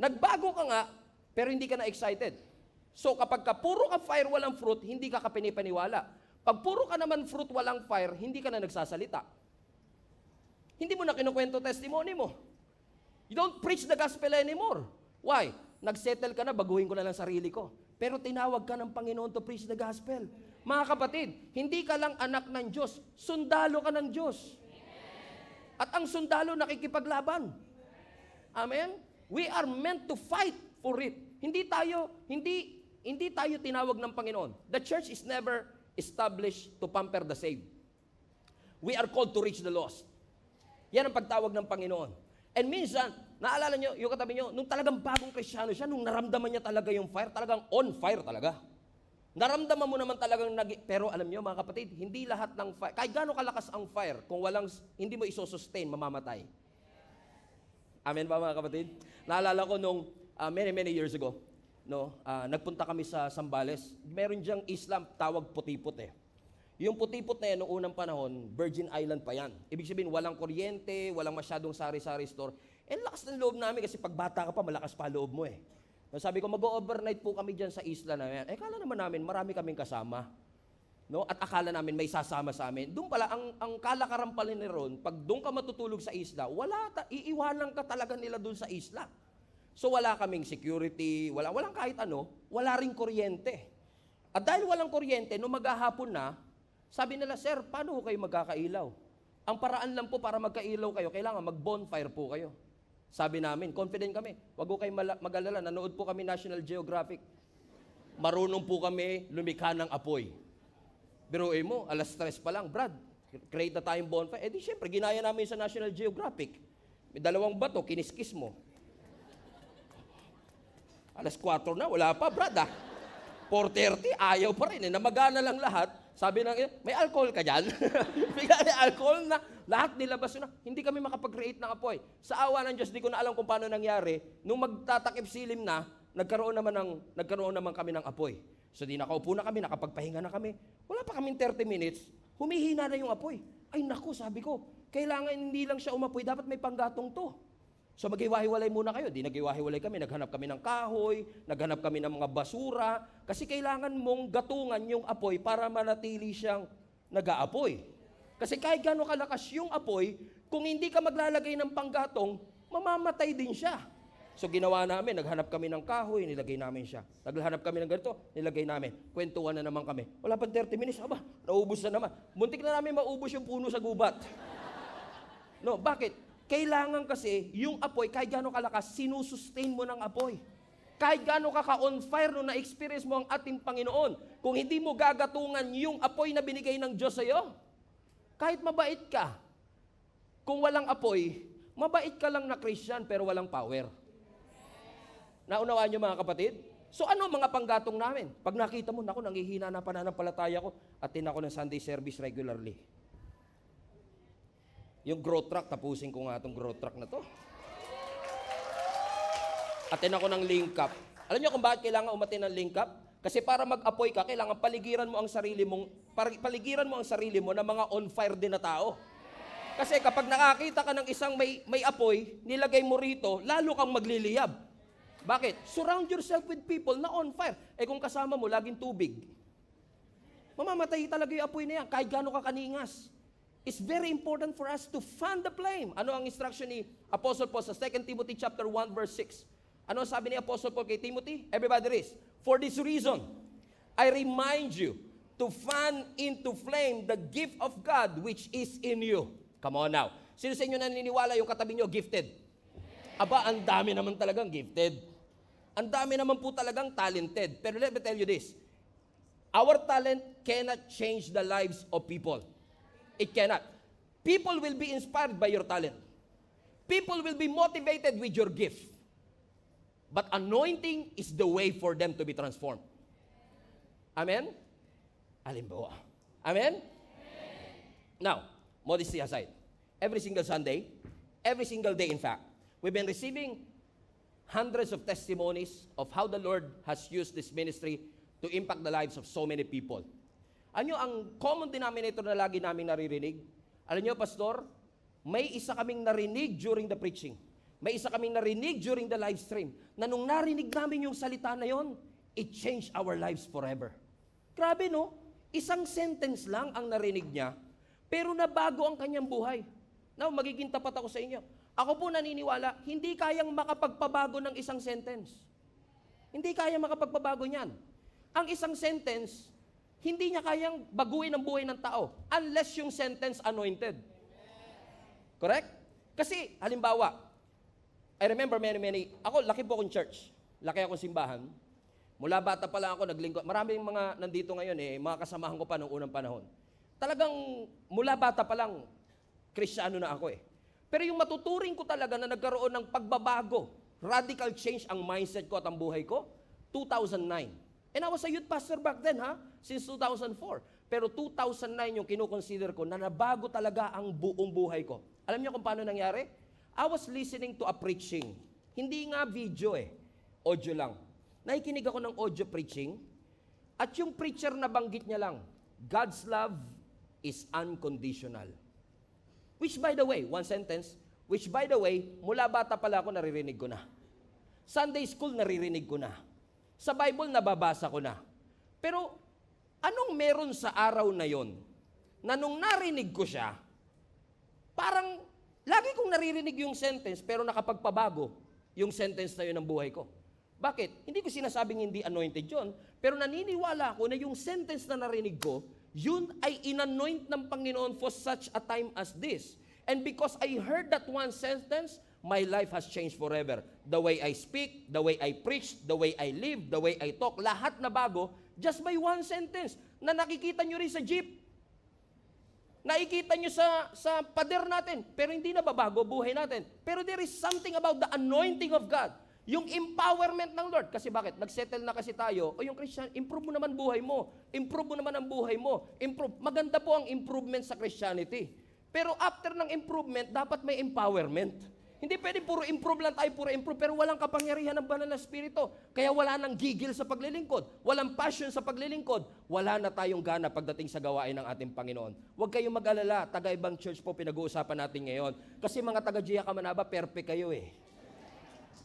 S1: Nagbago ka nga, pero hindi ka na excited. So kapag puro ka fire, walang fruit, hindi ka kapanipaniwala. Pag puro ka naman fruit, walang fire, hindi ka na nagsasalita. Hindi mo na kinukwento testimony mo. You don't preach the gospel anymore. Why? Nagsettle ka na, baguhin ko na lang sarili ko. Pero tinawag ka ng Panginoon to preach the gospel. Mga kapatid, hindi ka lang anak ng Diyos, sundalo ka ng Diyos. At ang sundalo nakikipaglaban. Amen? We are meant to fight for it. Hindi tayo tinawag ng Panginoon. The church is never established to pamper the saved. We are called to reach the lost. Yan ang pagtawag ng Panginoon. And minsan, naalala nyo, yung katabi nyo, nung talagang bagong Kristyano siya, nung naramdaman niya talaga yung fire, talagang on fire talaga. Naramdaman mo naman talagang pero alam nyo mga kapatid, hindi lahat ng fire, kahit gaano kalakas ang fire, kung hindi mo isosustain, mamamatay. Amen ba mga kapatid? Naalala ko nung many years ago, nagpunta kami sa Zambales. Meron diyang isla, tawag Putipot eh. Yung Putipot na yan, noong unang panahon, Virgin Island pa yan. Ibig sabihin, walang kuryente, walang masyadong sari-sari store. Lakas ng loob namin kasi pag bata ka pa, malakas pa loob mo eh. Sabi ko, mag-overnight po kami dyan sa isla na yan. Kala naman namin, marami kaming kasama. No? At akala namin may sasama sa amin. Doon pala, ang kalakaran pala ron, pag doon ka matutulog sa isla, iiwanan ka talaga nila doon sa isla. So wala kaming security, walang kahit ano, wala ring kuryente. At dahil walang kuryente, nung maghahapon na, sabi nila, Sir, paano kayo magkakailaw? Ang paraan lang po para magkailaw kayo, kailangan mag-bonfire po kayo. Sabi namin, confident kami, wag ko kayo mag-alala, nanood po kami National Geographic. Marunong po kami lumikha ng apoy. Biruin mo, 3:00 pa lang, Brad, create na tayong bonfire. Di syempre, ginaya namin sa National Geographic. May 2 bato, kiniskis mo. 4:00 na, wala pa, Brad 4:30, ayaw pa rin. Namagana lang lahat. Sabi may alcohol ka dyan? Bigla may alcohol na. Lahat nilabas na. Hindi kami makapag-create ng apoy. Sa awa ng Diyos, di ko na alam kung paano nangyari. Nung magtatakip silim na, nagkaroon naman kami ng apoy. So di nakaupo na kami, nakapagpahinga na kami. Wala pa kaming 30 minutes, humihina na yung apoy. Ay naku, sabi ko, kailangan hindi lang siya umapoy, dapat may panggatong to. So maghiwa-hiwalay muna kayo. Di naghiwa-hiwalay kami. Naghanap kami ng kahoy, naghanap kami ng mga basura. Kasi kailangan mong gatungan yung apoy para manatili siyang nag-aapoy. Kasi kahit gano'ng kalakas yung apoy, kung hindi ka maglalagay ng panggatong, mamamatay din siya. So ginawa namin, naghanap kami ng kahoy, nilagay namin siya. Naghanap kami ng ganito, nilagay namin. Kwentuhan na naman kami. Wala pang 30 minutes, naubos na naman. Muntik na namin maubos yung puno sa gubat. No, bakit? Kailangan kasi, yung apoy, kahit gano'ng kalakas, sinusustain mo ng apoy. Kahit gano'ng ka-on fire nung na-experience mo ang ating Panginoon, kung hindi mo gagatungan yung apoy na binigay ng Diyos sa'yo, kahit mabait ka, kung walang apoy, mabait ka lang na Christian pero walang power. Naunawaan niyo mga kapatid? So ano mga panggatong namin? Pag nakita mo, naku, nanghihina na pananampalataya ko, attend ako ng Sunday service regularly. Yung growth track, tapusin ko nga itong growth track na to. Atin ako ng link up. Alam niyo kung bakit kailangan umatin ng link up? Kasi para mag-apoy ka, kailangan paligiran mo ang sarili mo ng mga on fire din na tao. Kasi kapag nakakita ka ng isang may apoy, nilagay mo rito, lalo kang magliliyab. Bakit? Surround yourself with people na on fire. Kung kasama mo, laging tubig. Mamamatay talaga yung apoy na yan, kahit gaano ka kaningas. It's very important for us to fan the flame. Ano ang instruction ni Apostle Paul sa 2 Timothy chapter 1 verse 6? Ano ang sabi ni Apostle Paul kay Timothy? Everybody read. For this reason, I remind you to fan into flame the gift of God which is in you. Come on now. Sino sa inyo naniniwala yung katabi nyo gifted? Aba, ang dami naman talagang gifted. Ang dami naman po talagang talented. Pero let me tell you this. Our talent cannot change the lives of people. It cannot. People will be inspired by your talent. People will be motivated with your gift. But anointing is the way for them to be transformed. Amen? Halimbawa. Amen? Now, modesty aside, every single Sunday, every single day in fact, we've been receiving hundreds of testimonies of how the Lord has used this ministry to impact the lives of so many people. Ano ang common denominator na lagi namin naririnig? Alam niyo, Pastor, may isa kaming narinig during the preaching. May isa kaming narinig during the live stream na nung narinig namin yung salita na yon, it changed our lives forever. Grabe no? Isang sentence lang ang narinig niya, pero nabago ang kanyang buhay. Now, magiging tapat ako sa inyo. Ako po naniniwala, hindi kayang makapagpabago ng isang sentence. Hindi kayang makapagpabago niyan. Ang isang sentence, hindi niya kayang baguhin ang buhay ng tao unless yung sentence anointed. Correct? Kasi, halimbawa, I remember ako, laki po akong church. Laki akong simbahan. Mula bata pa lang ako, naglingkod. Maraming mga nandito ngayon mga kasamahan ko pa noong unang panahon. Talagang mula bata pa lang, Kristiyano na ako Pero yung matuturing ko talaga na nagkaroon ng pagbabago, radical change ang mindset ko at ang buhay ko, 2009. And I was a youth pastor back then, since 2004. Pero 2009 yung kinukonsider ko na nabago talaga ang buong buhay ko. Alam niyo kung paano nangyari? I was listening to a preaching. Hindi nga video audio lang. Nakikinig ako ng audio preaching, at yung preacher na banggit niya lang, God's love is unconditional. Which by the way, one sentence, which by the way, mula bata pala ako naririnig ko na. Sunday school naririnig ko na. Sa Bible nababasa ko na. Pero anong meron sa araw na yon na nung narinig ko siya, parang lagi kong naririnig yung sentence pero nakapagpabago yung sentence na yun ng buhay ko. Bakit? Hindi ko sinasabing hindi anointed yun, pero naniniwala ako na yung sentence na narinig ko, yun ay inanoint ng Panginoon for such a time as this. And because I heard that one sentence, my life has changed forever. The way I speak, the way I preach, the way I live, the way I talk, lahat na bago, just by one sentence na nakikita nyo rin sa jeep. Nakikita nyo sa pader natin, pero hindi na babago buhay natin. Pero there is something about the anointing of God. Yung empowerment ng Lord. Kasi bakit? Nagsettle na kasi tayo. O yung Christian, improve mo naman buhay mo. Improve mo naman ang buhay mo. Improve. Maganda po ang improvement sa Christianity. Pero after ng improvement, dapat may empowerment. Hindi pwede puro improve lang tayo, puro improve, pero walang kapangyarihan ng banal na Espiritu. Kaya wala nang gigil sa paglilingkod. Walang passion sa paglilingkod. Wala na tayong gana pagdating sa gawain ng ating Panginoon. Huwag kayong mag-alala. Taga-ibang church po pinag-uusapan natin ngayon. Kasi mga taga-Gia Kamanaba, perfect kayo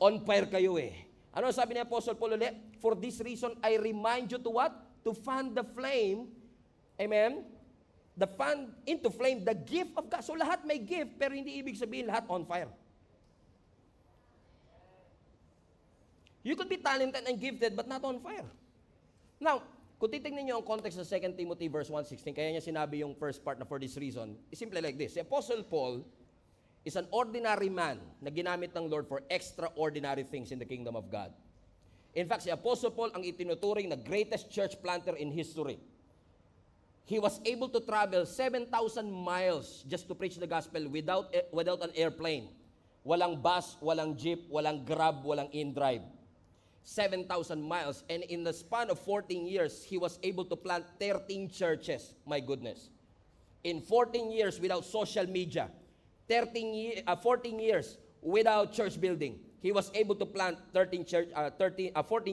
S1: On fire kayo Ano sabi ni Apostle Paul ulit? For this reason, I remind you to what? To fan the flame. Amen? The fan into flame, the gift of God. So lahat may gift, pero hindi ibig sabihin lahat on fire. You could be talented and gifted, but not on fire. Now, kung titignan niyo ang context sa 2 Timothy verse 1:16, kaya niya sinabi yung first part na for this reason, is simply like this. Si Apostle Paul is an ordinary man na ginamit ng Lord for extraordinary things in the kingdom of God. In fact, si Apostle Paul ang itinuturing na greatest church planter in history. He was able to travel 7,000 miles just to preach the gospel without an airplane. Walang bus, walang jeep, walang grab, walang in-drive. 7,000 miles. And in the span of 14 years, he was able to plant 13 churches. My goodness. In 14 years without social media, 14 years without church building. He was able to plant 14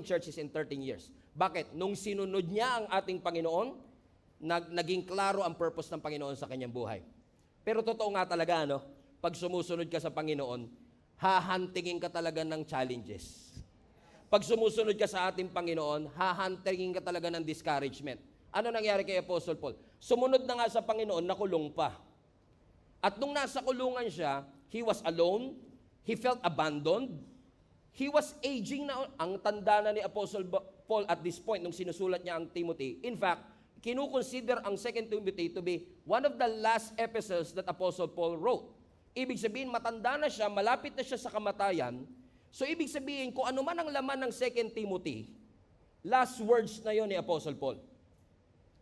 S1: churches in 13 years. Bakit? Nung sinunod niya ang ating Panginoon, naging klaro ang purpose ng Panginoon sa kanyang buhay. Pero totoo nga talaga, pag sumusunod ka sa Panginoon, hahantingin ka talaga ng challenges. Pag sumusunod ka sa ating Panginoon, hahantingin ka talaga ng discouragement. Ano nangyari kay Apostle Paul? Sumunod na nga sa Panginoon, nakulong pa. At nung nasa kulungan siya, he was alone, he felt abandoned, he was aging na, ang tanda na ni Apostle Paul at this point nung sinusulat niya ang Timothy. In fact, kinukonsider ang 2 Timothy to be one of the last epistles that Apostle Paul wrote. Ibig sabihin, matanda na siya, malapit na siya sa kamatayan. So ibig sabihin, kung ano man ang laman ng 2 Timothy, last words na yon ni Apostle Paul.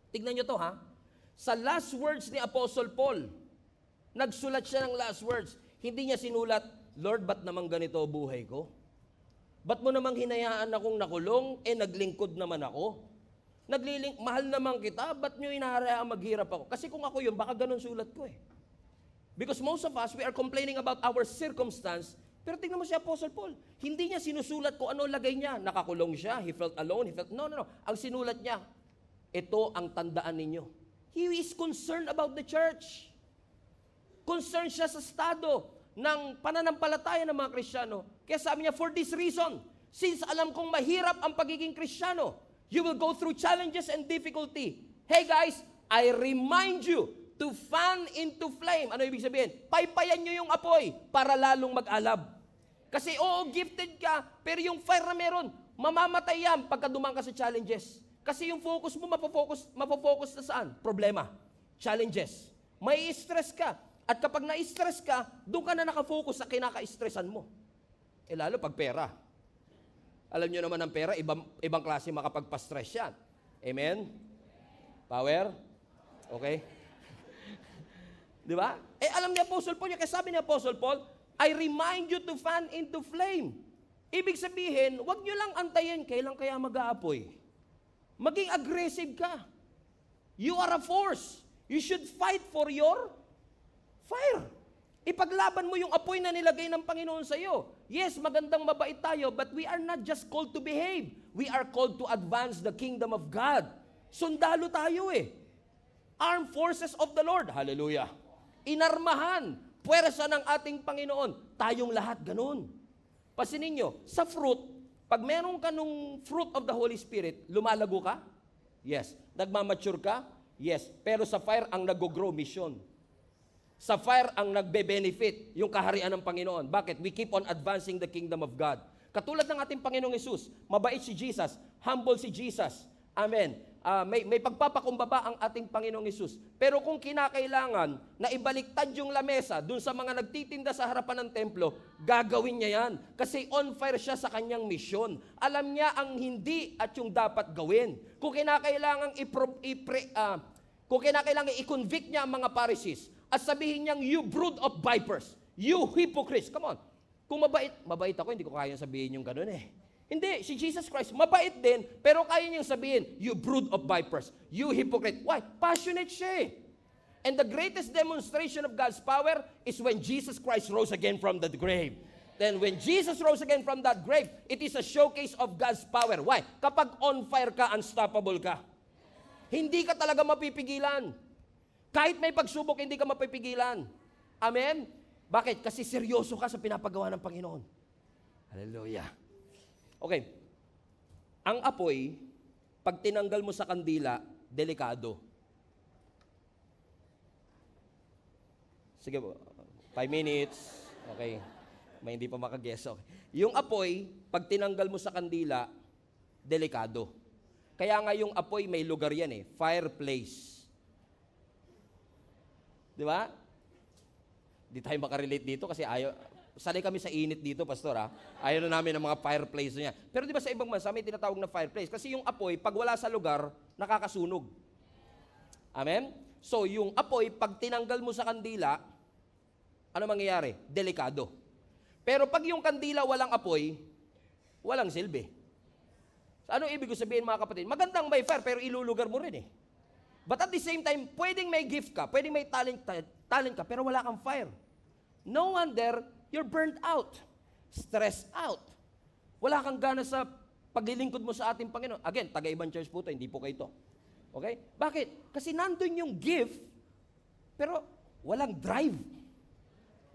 S1: Tignan nyo to, ha? Sa last words ni Apostle Paul, nagsulat siya ng last words. Hindi niya sinulat, Lord, ba't naman ganito buhay ko? Ba't mo namang hinayaan akong nakulong? Naglingkod naman ako. Mahal naman kita, ba't nyo inaharayaan maghirap ako? Kasi kung ako yun, baka ganun sulat ko Because most of us, we are complaining about our circumstance, pero tingnan mo si Apostle Paul. Hindi niya sinusulat kung ano lagay niya. Nakakulong siya, he felt alone, No. Ang sinulat niya, ito ang tandaan ninyo. He is concerned about the church. Concerned siya sa estado ng pananampalataya ng mga Kristiyano. Kaya sabi niya, for this reason, since alam kong mahirap ang pagiging Kristiyano, you will go through challenges and difficulty. Hey guys, I remind you to fan into flame. Ano ibig sabihin? Paypayan nyo yung apoy para lalong mag-alab. Kasi gifted ka, pero yung fire na meron, mamamatay yan pagka dumang ka sa challenges. Kasi yung focus mo, mapofocus na saan? Problema. Challenges. May stress ka. At kapag na-stress ka, doon ka na nakafocus sa kinaka-stressan mo. Lalo pag pera. Alam nyo naman ang pera, ibang klase makapagpa-stress yan. Amen? Power? Okay? Di ba? Alam ni Apostle Paul, kaya sabi ni Apostle Paul, I remind you to fan into flame. Ibig sabihin, wag nyo lang antayin, kailan kaya mag-aapoy. Maging aggressive ka. You are a force. You should fight for your fire. Ipaglaban mo yung apoy na nilagay ng Panginoon sa iyo. Yes, magandang mabait tayo, but we are not just called to behave. We are called to advance the kingdom of God. Sundalo tayo Armed forces of the Lord. Hallelujah. Inarmahan, puwersa ng ating Panginoon. Tayong lahat ganun. Pasinin nyo, sa fruit, pag meron ka nung fruit of the Holy Spirit, lumalago ka? Yes. Nagmamature ka? Yes. Pero sa fire, ang nag-grow mission. Sa fire ang nagbe-benefit yung kaharian ng Panginoon. Bakit? We keep on advancing the kingdom of God. Katulad ng ating Panginoong Hesus, mabait si Jesus, humble si Jesus. Amen. May pagpapakumbaba ang ating Panginoong Hesus. Pero kung kinakailangan na ibaliktad yung lamesa dun sa mga nagtitinda sa harapan ng templo, gagawin niya yan. Kasi on fire siya sa kanyang misyon. Alam niya ang hindi at yung dapat gawin. Kung kinakailangan i-convict niya ang mga Pharisees, at sabihin niyang, you brood of vipers, you hypocrites. Come on. Kung mabait ako, hindi ko kaya sabihin yung ganun Hindi, si Jesus Christ, mabait din, pero kaya niyang sabihin, you brood of vipers, you hypocrite. Why? Passionate siya And the greatest demonstration of God's power is when Jesus Christ rose again from the grave. Then when Jesus rose again from that grave, it is a showcase of God's power. Why? Kapag on fire ka, unstoppable ka. Hindi ka talaga mapipigilan. Kahit may pagsubok, hindi ka mapipigilan. Amen? Bakit? Kasi seryoso ka sa pinapagawa ng Panginoon. Hallelujah. Okay. Ang apoy, pag tinanggal mo sa kandila, delikado. Sige po, 5 minutes. Okay. May hindi pa makaguess. Okay. Yung apoy, pag tinanggal mo sa kandila, delikado. Kaya nga yung apoy, may lugar yan fireplace. Di ba? Di tayo makarelate dito kasi sanay kami sa init dito, pastor Ayaw na namin ng mga fireplace niya. Pero di ba sa ibang bansa may tinatawag na fireplace? Kasi yung apoy, pag wala sa lugar, nakakasunog. Amen? So, yung apoy, pag tinanggal mo sa kandila, ano mangyayari? Delikado. Pero pag yung kandila walang apoy, walang silbi. So, ano ibig sabihin mga kapatid? Magandang may fire, pero ilulugar mo rin But at the same time, pwedeng may gift ka, pwedeng may talent ka, pero wala kang fire. No wonder you're burnt out, stressed out. Wala kang gana sa paglilingkod mo sa ating Panginoon. Again, taga-ibang church po ito, hindi po kayo ito. Okay? Bakit? Kasi nandun yung gift, pero walang drive.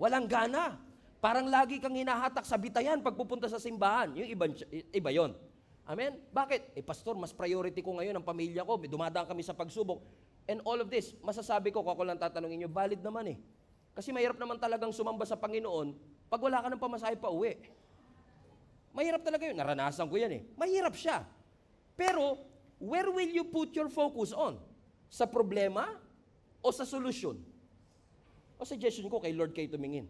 S1: Walang gana. Parang lagi kang hinahatak sa bitayan pag pupunta sa simbahan. Yung iba yon. Amen? Bakit? Pastor, mas priority ko ngayon ang pamilya ko. Dumadaan kami sa pagsubok. And all of this, masasabi ko, kung ako lang tatanungin nyo, valid naman eh. Kasi mahirap naman talagang sumamba sa Panginoon pag wala ka ng pamasahe pa uwi. Mahirap talaga yun. Naranasan ko yan eh. Mahirap siya. Pero, where will you put your focus on? Sa problema o sa solusyon? O suggestion ko kay Lord kayo tumingin.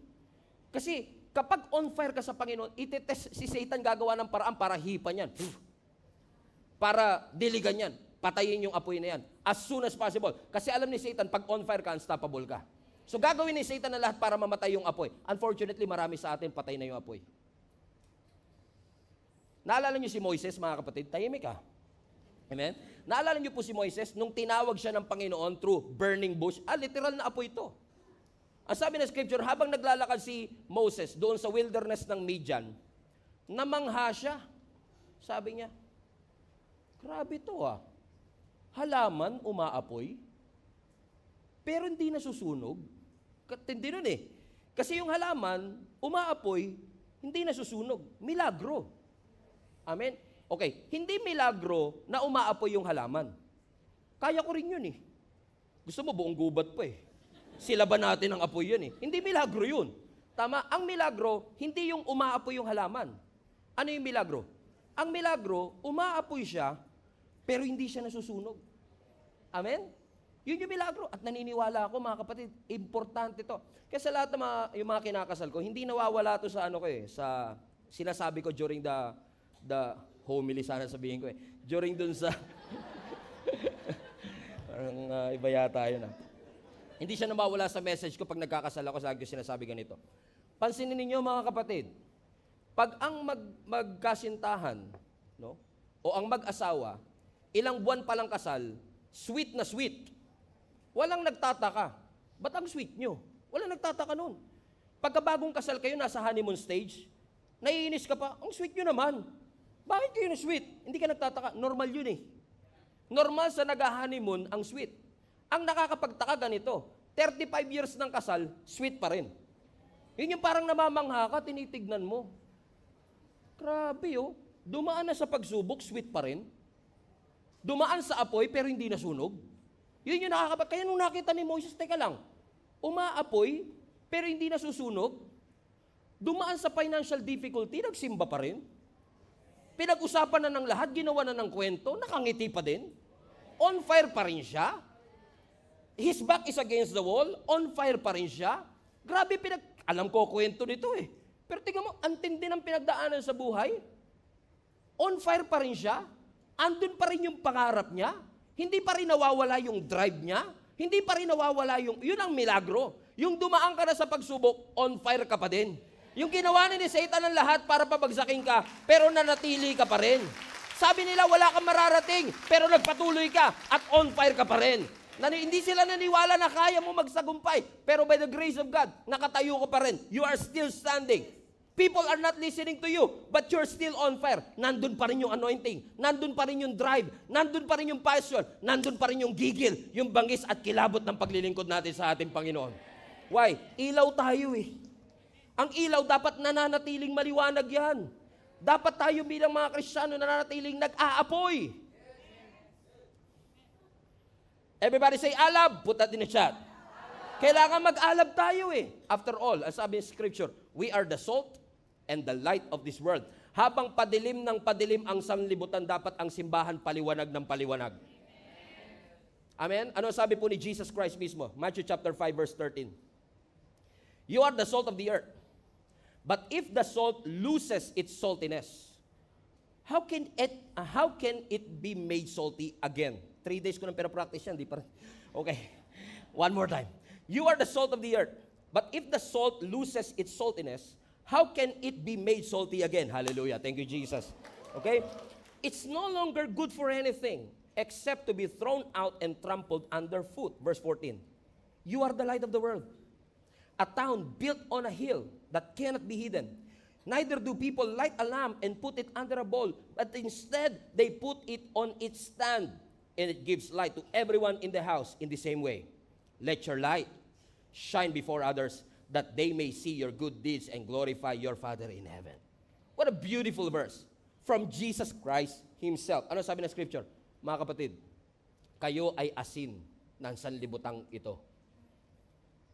S1: Kasi kapag on fire ka sa Panginoon, itetest si Satan gagawa ng paraan para hipan yan. Para diligan yan. Patayin yung apoy na yan. As soon as possible. Kasi alam ni Satan, pag on fire ka, unstoppable ka. So gagawin ni Satan na lahat para mamatay yung apoy. Unfortunately, marami sa atin patay na yung apoy. Naalala niyo si Moises, mga kapatid? Tahimik ka. Amen? Naalala niyo po si Moises, nung tinawag siya ng Panginoon through burning bush, literal na apoy ito. Ang sabi ng scripture, habang naglalakad si Moses doon sa wilderness ng Midian, namangha siya. Sabi niya, grabe to halaman umaapoy, pero hindi nasusunog. Hindi nun eh. Kasi yung halaman, umaapoy, hindi nasusunog. Milagro. Amen? Okay, hindi milagro na umaapoy yung halaman. Kaya ko rin yun eh. Gusto mo buong gubat pa eh. Sila ba natin ang apoy yun eh? Hindi milagro yun. Tama, ang milagro, hindi yung umaapoy yung halaman. Ano yung milagro? Ang milagro, umaapoy siya, pero hindi siya nasusunog. Amen? Yun yung milagro. At naniniwala ako, mga kapatid, importante to. Kaya sa lahat ng yung mga kinakasal ko, hindi nawawala to sa sa sinasabi ko during the homily, sana sabihin ko eh. During dun sa, parang iba yata yun Hindi siya nawawala sa message ko pag nagkakasal ako, sa sinasabi ganito. Pansinin ninyo, mga kapatid, pag ang magkasintahan, no, o ang mag-asawa, ilang buwan pa lang kasal, sweet na sweet. Walang nagtataka. Ba't ang sweet nyo? Walang nagtataka nun. Pagkabagong kasal kayo, nasa honeymoon stage, naiinis ka pa, ang sweet nyo naman. Bakit kayo na sweet? Hindi ka nagtataka. Normal yun eh. Normal sa nag-honeymoon ang sweet. Ang nakakapagtaka ganito, 35 years ng kasal, sweet pa rin. Yun yung parang namamangha ka, tinitignan mo. Grabe dumaan na sa pagsubok, sweet pa rin. Dumaan sa apoy, pero hindi nasunog. Yun yung nakakapagtaka. Kaya nung nakita ni Moses, teka lang, umaapoy, pero hindi nasusunog. Dumaan sa financial difficulty, nagsimba pa rin. Pinag-usapan na ng lahat, ginawa na ng kwento, nakangiti pa din. On fire pa rin siya. His back is against the wall, on fire pa rin siya. Grabe, alam ko kwento nito eh. Pero tingnan mo, ang tindi ng pinagdaanan sa buhay. On fire pa rin siya. Andun pa rin yung pangarap niya. Hindi pa rin nawawala yung drive niya. Hindi pa rin nawawala yun ang milagro. Yung dumaan ka na sa pagsubok, on fire ka pa din. Yung ginawa ni Satan ang lahat para pabagsakin ka, pero nanatili ka pa rin. Sabi nila, wala kang mararating, pero nagpatuloy ka at on fire ka pa rin. Hindi sila naniwala na kaya mo magsagumpay, pero by the grace of God, nakatayo ka pa rin. You are still standing. People are not listening to you, but you're still on fire. Nandun pa rin yung anointing, nandun pa rin yung drive, nandun pa rin yung passion, nandun pa rin yung gigil, yung bangis at kilabot ng paglilingkod natin sa ating Panginoon. Why? Ilaw tayo eh. Ang ilaw dapat nananatiling maliwanag yan. Dapat tayo bilang mga Kristiyano nananatiling nag-aapoy. Everybody say, alab. Put that in the chat. Kailangan mag-alab tayo eh. After all, as sabi ng Scripture, we are the salt and the light of this world. Habang padilim ng padilim ang sanlibutan, dapat ang simbahan paliwanag ng paliwanag. Amen? Ano sabi po ni Jesus Christ mismo? Matthew chapter 5 verse 13. You are the salt of the earth. But if the salt loses its saltiness, how can it be made salty again? 3 days ko nang pero-practice yan, di pa rin. Okay, one more time. You are the salt of the earth. But if the salt loses its saltiness, how can it be made salty again? Hallelujah. Thank you, Jesus. Okay? It's no longer good for anything except to be thrown out and trampled underfoot. Verse 14. You are the light of the world. a town built on a hill that cannot be hidden. Neither do people light a lamp and put it under a bowl, but instead they put it on its stand, and it gives light to everyone in the house in the same way. Let your light shine before others, that they may see your good deeds and glorify your Father in heaven. What a beautiful verse from Jesus Christ Himself. Ano sabi ng Scripture? Mga kapatid, kayo ay asin ng sanlibutang ito.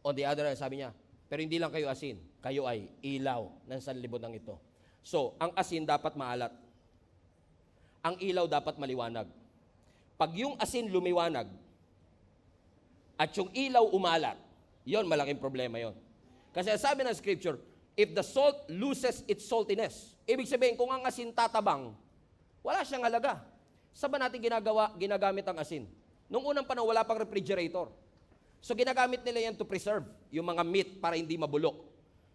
S1: On the other hand, sabi niya, pero hindi lang kayo asin, kayo ay ilaw ng sanlibutang ito. So, ang asin dapat maalat. Ang ilaw dapat maliwanag. Pag yung asin lumiwanag, at yung ilaw umalat, yon malaking problema yon. Kasi sabi ng Scripture, if the salt loses its saltiness, ibig sabihin, kung ang asin tatabang, wala siyang halaga. Saan ba natin ginagamit ang asin? Nung unang panahon, wala pang refrigerator. So ginagamit nila yan to preserve yung mga meat para hindi mabulok.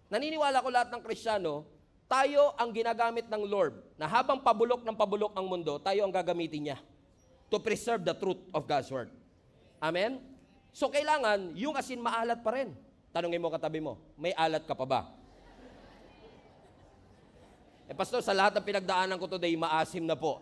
S1: Naniniwala ko lahat ng Kristiyano, tayo ang ginagamit ng Lord na habang pabulok ng pabulok ang mundo, tayo ang gagamitin niya to preserve the truth of God's Word. Amen? So kailangan, yung asin maalat pa rin. Tanungin mo katabi mo, may alat ka pa ba? Pastor, sa lahat ng pinagdaanan ko today, maasim na po.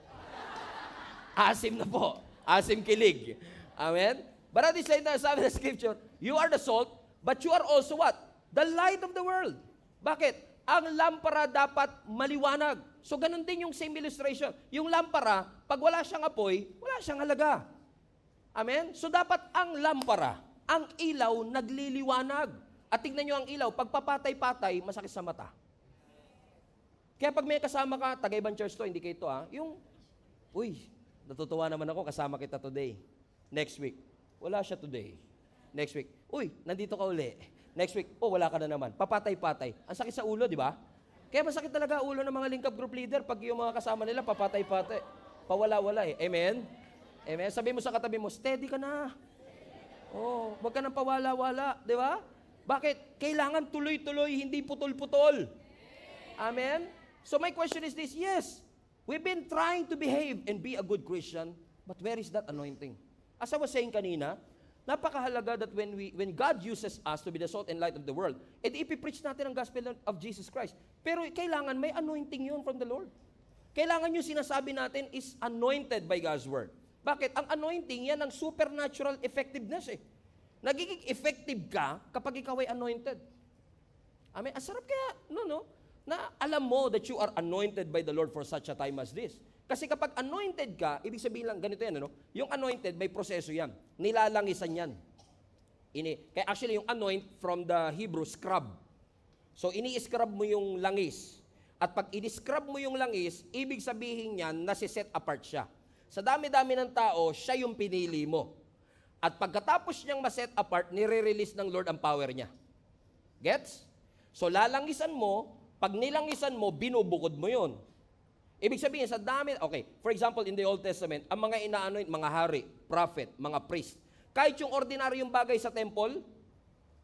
S1: Asim na po. Asim kilig. Amen? But at the same time, sabi ng Scripture, you are the salt, but you are also what? The light of the world. Bakit? Ang lampara dapat maliwanag. So ganun din yung same illustration. Yung lampara, pag wala siyang apoy, wala siyang halaga. Amen? So dapat ang lampara, ang ilaw, nagliliwanag. At tignan nyo ang ilaw, pag papatay-patay, masakit sa mata. Kaya pag may kasama ka, taga-ibang church to, hindi kayo ito natutuwa naman ako, kasama kita today. Next week, wala siya today. Next week, nandito ka uli. Next week, wala ka na naman. Papatay-patay. Ang sakit sa ulo, di ba? Kaya masakit talaga ulo ng mga link up group leader pag yung mga kasama nila, papatay-patay. Pawala-wala eh. Amen? Amen? Sabi mo sa katabi mo, steady ka na. Wag ka nang pawala-wala. Di ba? Bakit? Kailangan tuloy-tuloy, hindi putol-putol. Amen? So my question is this, yes, we've been trying to behave and be a good Christian, but where is that anointing? As I was saying kanina, napakahalaga that when God uses us to be the salt and light of the world, ipipreach natin ang gospel of Jesus Christ. Pero kailangan may anointing yun from the Lord. Kailangan yung sinasabi natin is anointed by God's word. Bakit? Ang anointing, yan ang supernatural effectiveness eh. Nagiging effective ka kapag ikaw ay anointed. Amen? Ang sarap kaya, na alam mo that you are anointed by the Lord for such a time as this. Kasi kapag anointed ka, ibig sabihin lang, ganito yan, yung anointed, may proseso yan. Nilalangisan yan. Kaya actually, yung anoint from the Hebrew, scrub. So, ini-scrub mo yung langis. At pag ini-scrub mo yung langis, ibig sabihin yan, nasi-set apart siya. Sa dami-dami ng tao, siya yung pinili mo. At pagkatapos niyang ma-set apart, nire-release ng Lord ang power niya. Gets? So, lalangisan mo, pag nilangisan mo, binubukod mo yun. Ibig sabihin, sa dami, for example, in the Old Testament, ang mga ina-anoint, mga hari, prophet, mga priest, kahit yung ordinaryong bagay sa temple,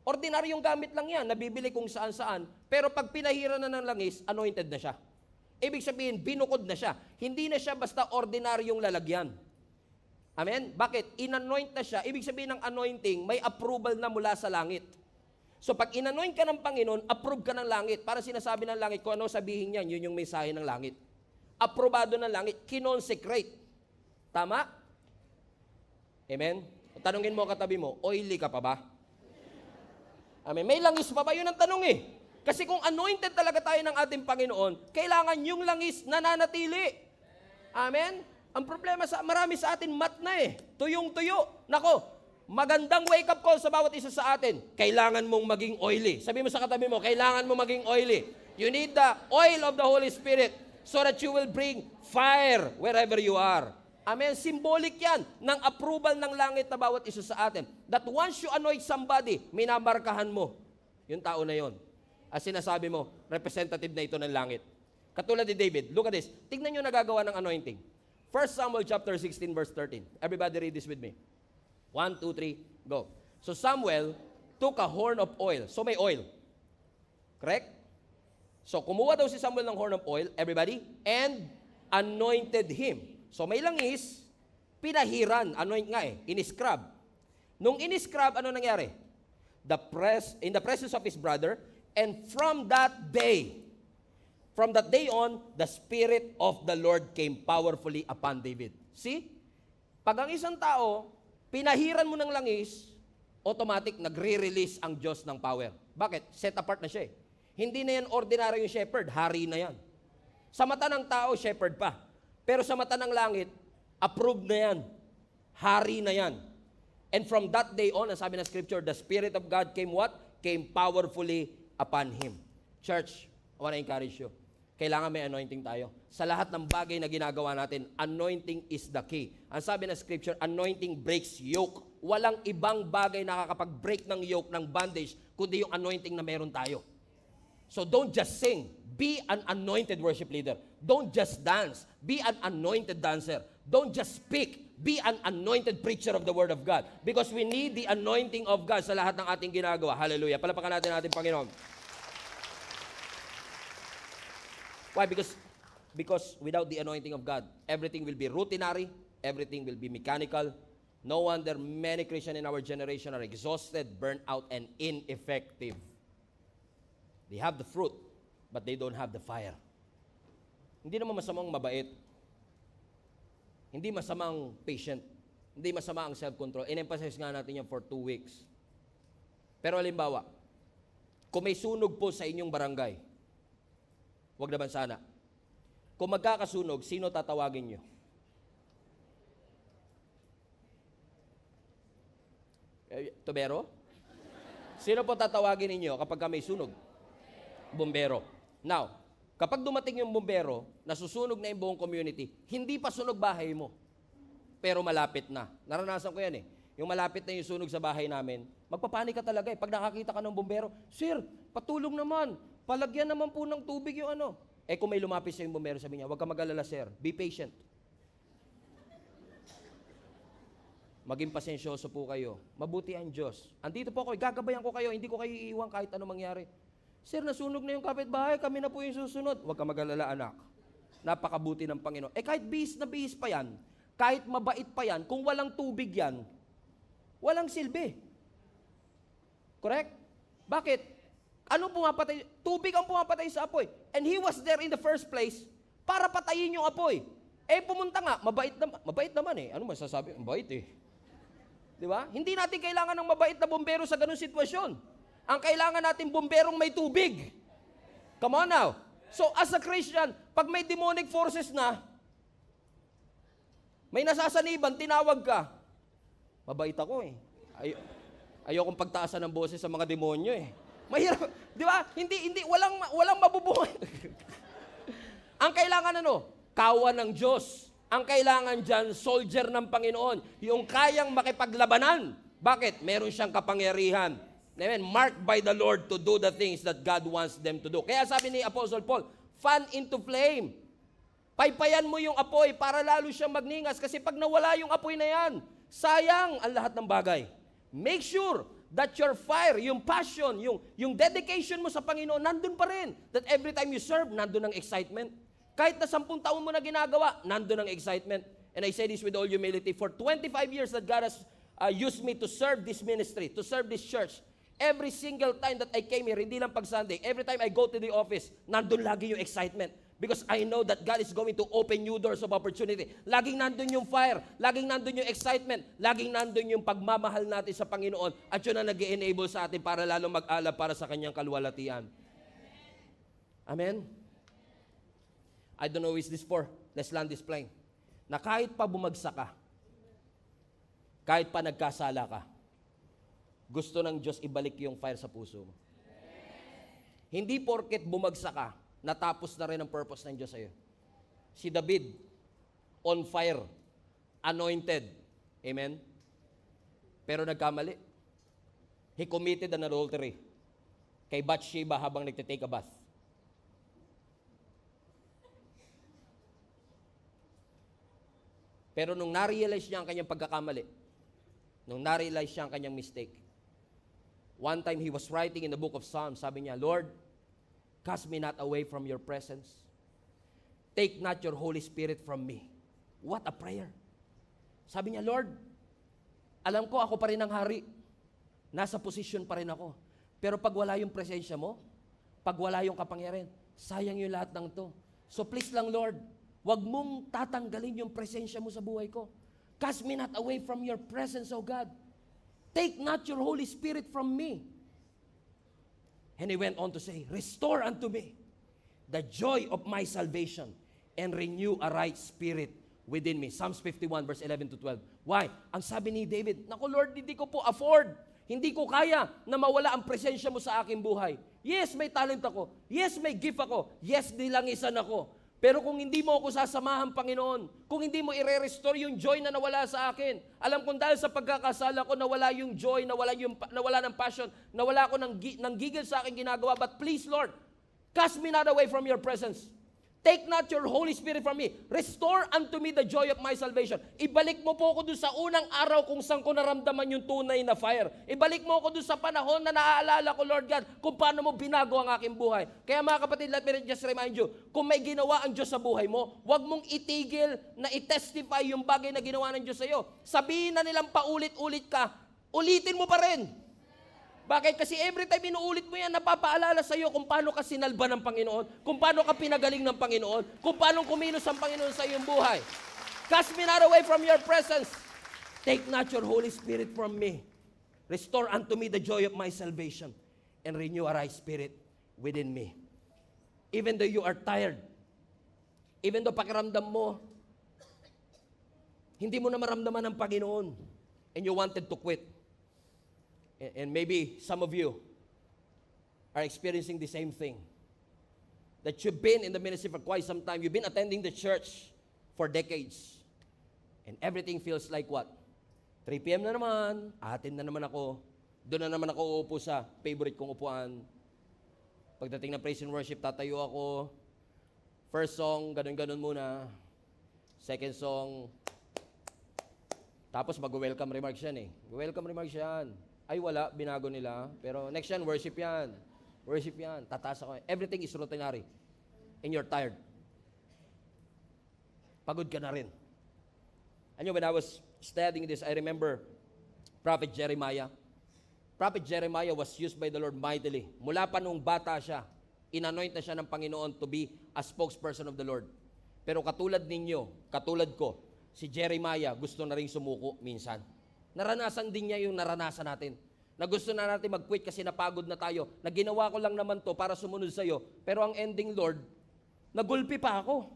S1: ordinaryong gamit lang yan, nabibili kung saan-saan, pero pag pinahira na ng langis, anointed na siya. Ibig sabihin, binukod na siya. Hindi na siya basta ordinaryong lalagyan. Amen? Bakit? In-anoint na siya, ibig sabihin ng anointing, may approval na mula sa langit. So pag in-anoint ka ng Panginoon, approve ka ng langit. Para sinasabi ng langit, kung ano sabihin niyan, yun yung mensahe ng langit. Aprobado ng langit, kinonsecrate. Tama? Amen? Tanungin mo katabi mo, oily ka pa ba? Amen? May langis pa ba? Yun ang tanong eh. Kasi kung anointed talaga tayo ng ating Panginoon, kailangan yung langis nananatili. Amen? Ang problema marami sa atin, mat na eh. Tuyong-tuyo. Nako, magandang wake-up call sa bawat isa sa atin. Kailangan mong maging oily. Sabi mo sa katabi mo, kailangan mong maging oily. You need the oil of the Holy Spirit so that you will bring fire wherever you are. Amen? Symbolic yan ng approval ng langit na bawat isa sa atin. That once you anoint somebody, minamarkahan mo yung tao na yon. As sinasabi mo, representative na ito ng langit. Katulad ni David, look at this. Tignan nyo nagagawa ng anointing. 1 Samuel chapter 16 verse 13. Everybody read this with me. 1, 2, 3, go. So Samuel took a horn of oil. So may oil. Correct? So kumuha daw si Samuel ng horn of oil, everybody, and anointed him. So may langis, pinahiran, anoint nga eh, in-scrub. Nung in-scrub, ano nangyari? in the presence of his brother, and from that day on, the Spirit of the Lord came powerfully upon David. See? Pag ang isang tao, pinahiran mo ng langis, automatic nagre-release ang Diyos ng power. Bakit? Set apart na siya eh. Hindi na yan ordinary yung shepherd, hari na yan. Sa mata ng tao, shepherd pa. Pero sa mata ng langit, approved na yan. Hari na yan. And from that day on, ang sabi ng scripture, the Spirit of God came what? Came powerfully upon him. Church, I want to encourage you. Kailangan may anointing tayo. Sa lahat ng bagay na ginagawa natin, anointing is the key. Ang sabi ng scripture, anointing breaks yoke. Walang ibang bagay nakakapag-break ng yoke, ng bondage, kundi yung anointing na meron tayo. So don't just sing. Be an anointed worship leader. Don't just dance. Be an anointed dancer. Don't just speak. Be an anointed preacher of the Word of God. Because we need the anointing of God sa lahat ng ating ginagawa. Hallelujah. Palapakan natin ating Panginoon. Why? Because without the anointing of God, everything will be routinary, everything will be mechanical. No wonder many Christians in our generation are exhausted, burnt out, and ineffective. They have the fruit, but they don't have the fire. Hindi naman masamang mabait. Hindi masamang patient. Hindi masama ang self-control. In-emphasize nga natin yan for 2 weeks. Pero halimbawa, kung may sunog po sa inyong barangay, wag naman sana. Kung magkakasunog, sino tatawagin nyo? Tubero? Sino po tatawagin ninyo kapag may sunog? Bumbero. Now, kapag dumating yung bumbero, nasusunog na yung buong community, hindi pa sunog bahay mo, pero malapit na. Naranasan ko yan eh. Yung malapit na yung sunog sa bahay namin, magpapanik ka talaga eh. Pag nakakita ka ng bumbero, Sir, patulong naman. Palagyan naman po ng tubig yung ano. Eh kung may lumapit sa yung bumbero, sabi niya, huwag ka mag-alala, sir. Be patient. Maging pasensyoso po kayo. Mabuti ang Diyos. Andito po ako, gagabayan ko kayo, hindi ko kayo iiwan kahit ano mangyari. Sir, nasunog na yung kapitbahay, kami na po yung susunod. Huwag ka mag-alala, anak. Napakabuti ng Panginoon. Eh kahit bihis na bihis pa yan, kahit mabait pa yan, kung walang tubig yan, walang silbi. Correct? Bakit? Ano pumapatay? Tubig ang pumapatay sa apoy. And he was there in the first place para patayin yung apoy. Eh pumunta nga, mabait naman eh. Ano masasabi? Mabait eh. Di ba? Hindi natin kailangan ng mabait na bumbero sa ganung sitwasyon. Ang kailangan natin bumberong may tubig. Come on now. So as a Christian, pag may demonic forces na, may nasasaniban, tinawag ka. Mabait ako eh. Ayokong pagtaasan ng boses sa mga demonyo eh. Mahirap, di ba? Hindi, walang mabubuhay. Ang kailangan ano? Kawan ng Diyos. Ang kailangan dyan, soldier ng Panginoon. Yung kayang makipaglabanan. Bakit? Meron siyang kapangyarihan. Amen? Marked by the Lord to do the things that God wants them to do. Kaya sabi ni Apostle Paul, fan into flame. Paypayan mo yung apoy para lalo siyang magningas. Kasi pag nawala yung apoy na yan, sayang ang lahat ng bagay. Make sure that your fire, yung passion, yung dedication mo sa Panginoon, nandun pa rin. That every time you serve, nandun ang excitement. Kahit na 10 taon mo na ginagawa, nandun ang excitement. And I say this with all humility, for 25 years that God has used me to serve this ministry, to serve this church, every single time that I came here, hindi lang pag Sunday, every time I go to the office, nandun lagi yung excitement. Because I know that God is going to open new doors of opportunity. Laging nandun yung fire, laging nandun yung excitement, laging nandun yung pagmamahal natin sa Panginoon at yun ang nag-i-enable sa atin para lalong mag-alab para sa kanyang kaluwalhatian. Amen? I don't know who is this for. Let's land this plane. Na kahit pa bumagsak ka, kahit pa nagkasala ka, gusto ng Diyos ibalik yung fire sa puso mo. Hindi porket bumagsak ka, natapos na rin ang purpose ng Diyos sa'yo. Si David, on fire, anointed. Amen? Pero nagkamali. He committed an adultery kay Bathsheba habang nagtitake a bath. Pero nung na-realize niya ang kanyang pagkakamali, nung na-realize niya ang kanyang mistake, one time he was writing in the book of Psalms, sabi niya, Lord, cast me not away from your presence. Take not your Holy Spirit from me. What a prayer. Sabi niya, Lord, alam ko ako pa rin ang hari. nasa posisyon pa rin ako. Pero pag wala yung presensya mo, pag wala yung kapangyarihan, sayang yung lahat ng to. So please lang, Lord, wag mong tatanggalin yung presensya mo sa buhay ko. Cast me not away from your presence, O God. Take not your Holy Spirit from me. And he went on to say, restore unto me the joy of my salvation and renew a right spirit within me. Psalms 51 verse 11 to 12. Why? Ang sabi ni David, naku Lord, hindi ko po afford. Hindi ko kaya na mawala ang presensya mo sa aking buhay. Yes, may talent ako. Yes, may gift ako. Yes, nilangisan ako. Pero kung hindi mo ako sasamahan, Panginoon, kung hindi mo i-restore yung joy na nawala sa akin, alam kong dahil sa pagkakasala ko, nawala yung joy, nawala ng passion, nawala ako ng gigil sa aking ginagawa. But please, Lord, cast me not away from your presence. Take not your Holy Spirit from me. Restore unto me the joy of my salvation. Ibalik mo po ako doon sa unang araw kung saan ko naramdaman yung tunay na fire. Ibalik mo ako doon sa panahon na naaalala ko, Lord God, kung paano mo binago ang aking buhay. Kaya mga kapatid, let me just remind you, kung may ginawa ang Diyos sa buhay mo, huwag mong itigil na i-testify yung bagay na ginawa ng Diyos sa iyo. Sabihin na nilang paulit-ulit ka, ulitin mo pa rin. Bakit? Kasi every time inuulit mo yan, napapaalala sa iyo kung paano ka sinalba ng Panginoon, kung paano ka pinagaling ng Panginoon, kung paano kumilos ang Panginoon sa iyong buhay. Cast me not away from your presence. Take not your Holy Spirit from me. Restore unto me the joy of my salvation and renew a right spirit within me. Even though you are tired, even though pakiramdam mo, hindi mo na maramdaman ng Panginoon and you wanted to quit. And maybe some of you are experiencing the same thing. That you've been in the ministry for quite some time. You've been attending the church for decades. And everything feels like what? 3 p.m. na naman, atin na naman ako. Doon na naman ako uupo sa favorite kong upuan. Pagdating ng praise and worship, tatayo ako. First song, ganun-ganun muna. Second song, tapos mag-welcome remarks yan eh. Welcome remarks yan. Ay wala, binago nila. Pero next yan, worship yan. Worship yan. Tataas ako. Everything is routinary. And you're tired. Pagod ka na rin. And when I was studying this, I remember Prophet Jeremiah. Prophet Jeremiah was used by the Lord mightily. Mula pa nung bata siya, inanoint na siya ng Panginoon to be a spokesperson of the Lord. Pero katulad ninyo, katulad ko, si Jeremiah gusto na rin sumuko minsan. Naranasan din niya yung naranasan natin. Na gusto na natin mag-quit kasi napagod na tayo. Na ginawa ko lang naman to para sumunod sa'yo. Pero ang ending, Lord, nagulpi pa ako.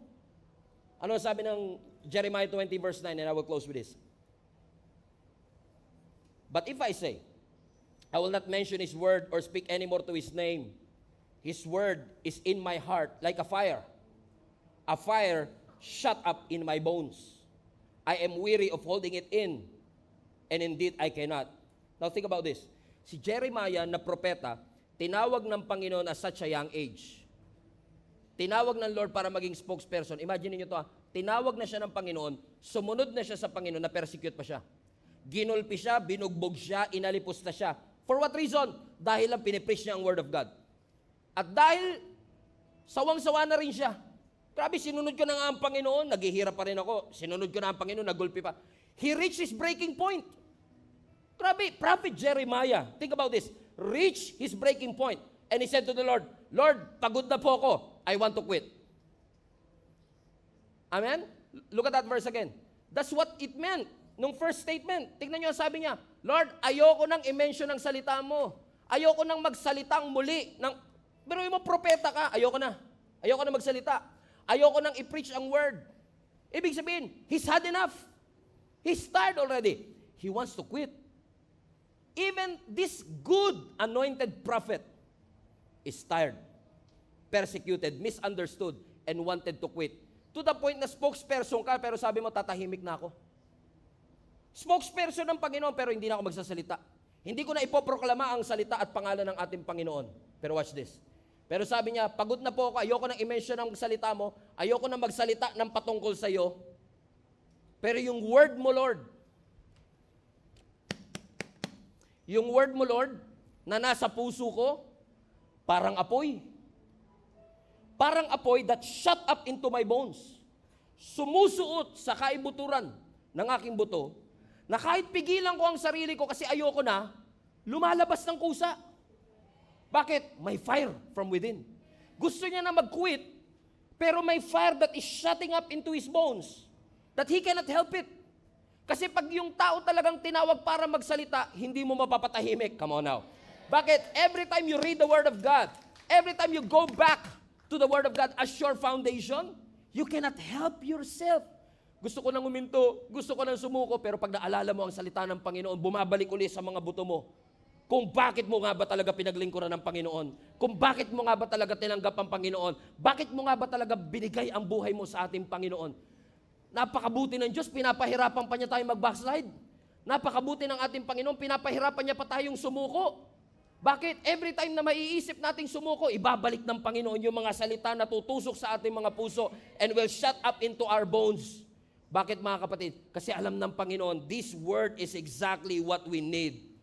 S1: Ano sabi ng Jeremiah 20 verse 9, and I will close with this. But if I say, I will not mention His word or speak any more to His name, His word is in my heart like a fire shut up in my bones. I am weary of holding it in, and indeed I cannot. Now think about this. Si Jeremiah na propeta, tinawag ng Panginoon at such a young age. Tinawag ng Lord para maging spokesperson. Imagine niyo to, tinawag na siya ng Panginoon, sumunod na siya sa Panginoon, na persecute pa siya. Ginulpi siya, binugbog siya, inalipusta siya. For what reason? Dahil lang pinipreach niya ang word of God. At dahil sawang-sawa na rin siya. Grabe, sinunod ko na nga ang Panginoon, naghihirap pa rin ako. Sinunod ko na ang Panginoon, nagulpi pa. He reached his breaking point. Grabe, Prophet Jeremiah, think about this, reached his breaking point. And he said to the Lord, Lord, pagod na po ako. I want to quit. Amen? Look at that verse again. That's what it meant nung first statement. Tingnan nyo, sabi niya, Lord, ayoko nang i-mention ang salita mo. Ayoko nang magsalitang muli. Pero yung mga propeta ka, ayoko na. Ayoko na magsalita. Ayoko nang i-preach ang word. Ibig sabihin, he's had enough. He's tired already. He wants to quit. Even this good anointed prophet is tired, persecuted, misunderstood, and wanted to quit. To the point na spokesperson ka, pero sabi mo, tatahimik na ako. Spokesperson ng Panginoon, pero hindi na ako magsasalita. Hindi ko na ipoproklama ang salita at pangalan ng ating Panginoon. Pero watch this. Pero sabi niya, pagod na po ako, ayoko nang i-mention ang salita mo, ayoko nang magsalita ng patungkol sa iyo. Pero yung word mo, Lord, na nasa puso ko, parang apoy. Parang apoy that shut up into my bones. Sumusuot sa kaibuturan ng aking buto, na kahit pigilan ko ang sarili ko kasi ayoko na, lumalabas ng kusa. Bakit? May fire from within. Gusto niya na mag-quit, pero may fire that is shutting up into his bones, that he cannot help it. Kasi pag yung tao talagang tinawag para magsalita, hindi mo mapapatahimik. Come on now. Bakit? Every time you read the Word of God, every time you go back to the Word of God as your foundation, you cannot help yourself. Gusto ko nang uminto, gusto ko nang sumuko, pero pag naalala mo ang salita ng Panginoon, bumabalik ulit sa mga buto mo. Kung bakit mo nga ba talaga pinaglingkuran ng Panginoon? Kung bakit mo nga ba talaga tinanggap ang Panginoon? Bakit mo nga ba talaga binigay ang buhay mo sa ating Panginoon? Napakabuti ng Diyos, pinapahirapan pa niya tayong mag-backslide. Napakabuti ng ating Panginoon, pinapahirapan niya pa tayong sumuko. Bakit? Every time na maiisip nating sumuko, ibabalik ng Panginoon yung mga salita na tutusok sa ating mga puso and will shut up into our bones. Bakit mga kapatid? Kasi alam ng Panginoon, this word is exactly what we need.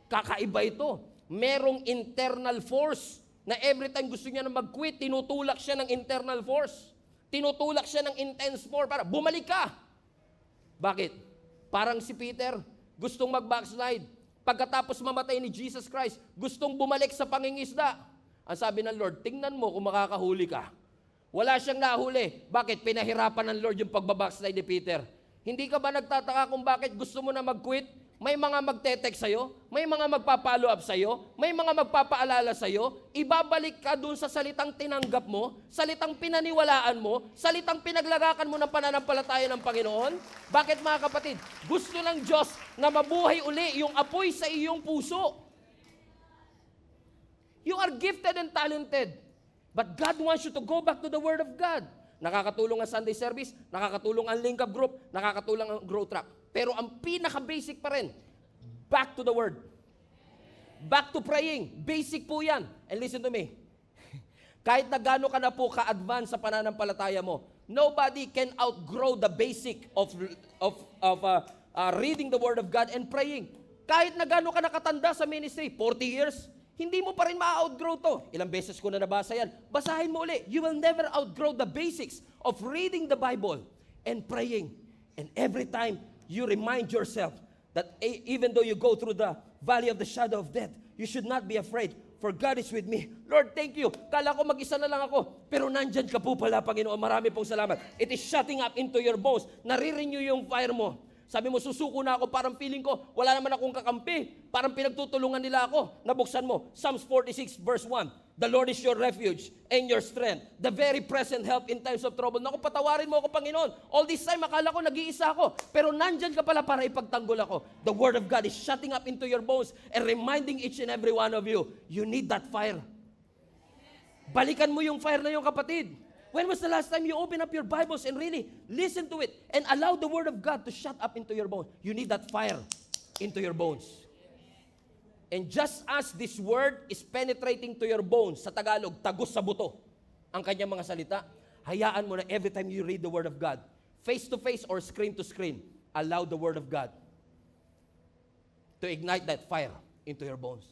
S1: Kakaiba ito. Merong internal force na every time gusto niya na mag-quit, tinutulak siya ng internal force. Tinutulak siya ng intense force para bumalik ka. Bakit? Parang si Peter, gustong mag-backslide. Pagkatapos mamatay ni Jesus Christ, gustong bumalik sa pangingisda. Ang sabi ng Lord, tingnan mo kung makakahuli ka. Wala siyang nahuli. Bakit? Pinahirapan ng Lord yung pagbabackslide ni Peter. Hindi ka ba nagtataka kung bakit gusto mo na mag-quit? May mga magte-text sa'yo, may mga magpa-follow up sa'yo, may mga magpapaalala sa'yo, ibabalik ka dun sa salitang tinanggap mo, salitang pinaniwalaan mo, salitang pinaglagakan mo ng pananampalataya ng Panginoon. Bakit mga kapatid? Gusto ng Diyos na mabuhay uli yung apoy sa iyong puso. You are gifted and talented, but God wants you to go back to the Word of God. Nakakatulong ang Sunday service, nakakatulong ang link up group, nakakatulong ang grow track. Pero ang pinaka-basic pa rin, back to the Word. Back to praying. Basic po yan. And listen to me. Kahit na gano'n ka na po ka-advance sa pananampalataya mo, nobody can outgrow the basic of reading the Word of God and praying. Kahit na gano'n ka nakatanda sa ministry, 40 years, hindi mo pa rin ma-outgrow to. Ilang beses ko na nabasa yan. Basahin mo uli. You will never outgrow the basics of reading the Bible and praying. And every time you remind yourself that even though you go through the valley of the shadow of death, you should not be afraid, for God is with me. Lord, thank you. Kala ko mag-isa na lang ako, pero nandyan ka po pala, Panginoon. Marami pong salamat. It is shutting up into your bones. Nare-renew yung fire mo. Sabi mo, susuko na ako, parang feeling ko, wala naman akong kakampi. Parang pinagtutulungan nila ako. Nabuksan mo, Psalms 46 verse 1. The Lord is your refuge and your strength, the very present help in times of trouble. Naku, patawarin mo ako, Panginoon. All this time, akala ko nag-iisa ako, pero nandyan ka pala para ipagtanggol ako. The Word of God is shutting up into your bones and reminding each and every one of you, you need that fire. Balikan mo yung fire na yung kapatid. When was the last time you open up your Bibles and really listen to it and allow the Word of God to shut up into your bones? You need that fire into your bones. And just as this Word is penetrating to your bones, sa Tagalog, tagos sa buto, ang kanyang mga salita, hayaan mo na every time you read the Word of God, face to face or screen to screen, allow the Word of God to ignite that fire into your bones.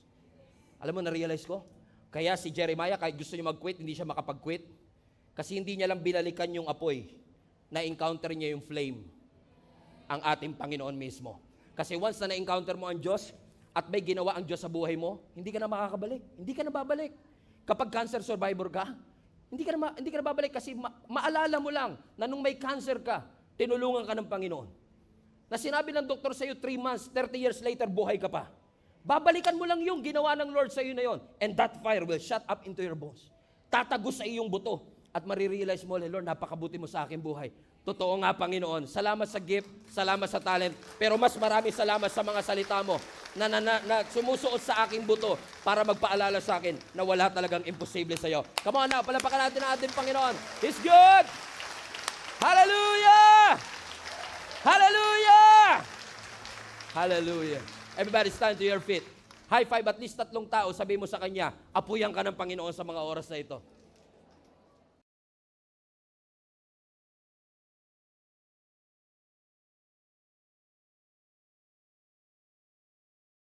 S1: Alam mo, na-realize ko, kaya si Jeremiah, kahit gusto niya mag-quit, hindi siya makapag-quit. Kasi hindi niya lang binalikan yung apoy, na-encounter niya yung flame, ang ating Panginoon mismo. Kasi once na na-encounter mo ang Diyos, at may ginawa ang Diyos sa buhay mo, hindi ka na makakabalik. Hindi ka na babalik. Kapag cancer survivor ka, hindi ka na babalik kasi maalala mo lang na nung may cancer ka, tinulungan ka ng Panginoon. Na sinabi ng doktor sa iyo 3 months, 30 years later, buhay ka pa. Babalikan mo lang yung ginawa ng Lord sa iyo na yon, and that fire will shut up into your bones. Tatagos sa iyong buto. At marirealize mo, Lord, napakabuti mo sa aking buhay. Totoo nga, Panginoon. Salamat sa gift, salamat sa talent, pero mas marami salamat sa mga salita mo na sumusuot sa aking buto para magpaalala sa akin na wala talagang imposible sa iyo. Come on now, palapakan natin ang ating Panginoon. He's good! Hallelujah! Hallelujah! Hallelujah! Everybody stand to your feet. High five at least 3 tao, sabi mo sa kanya, apuyan ka ng Panginoon sa mga oras na ito.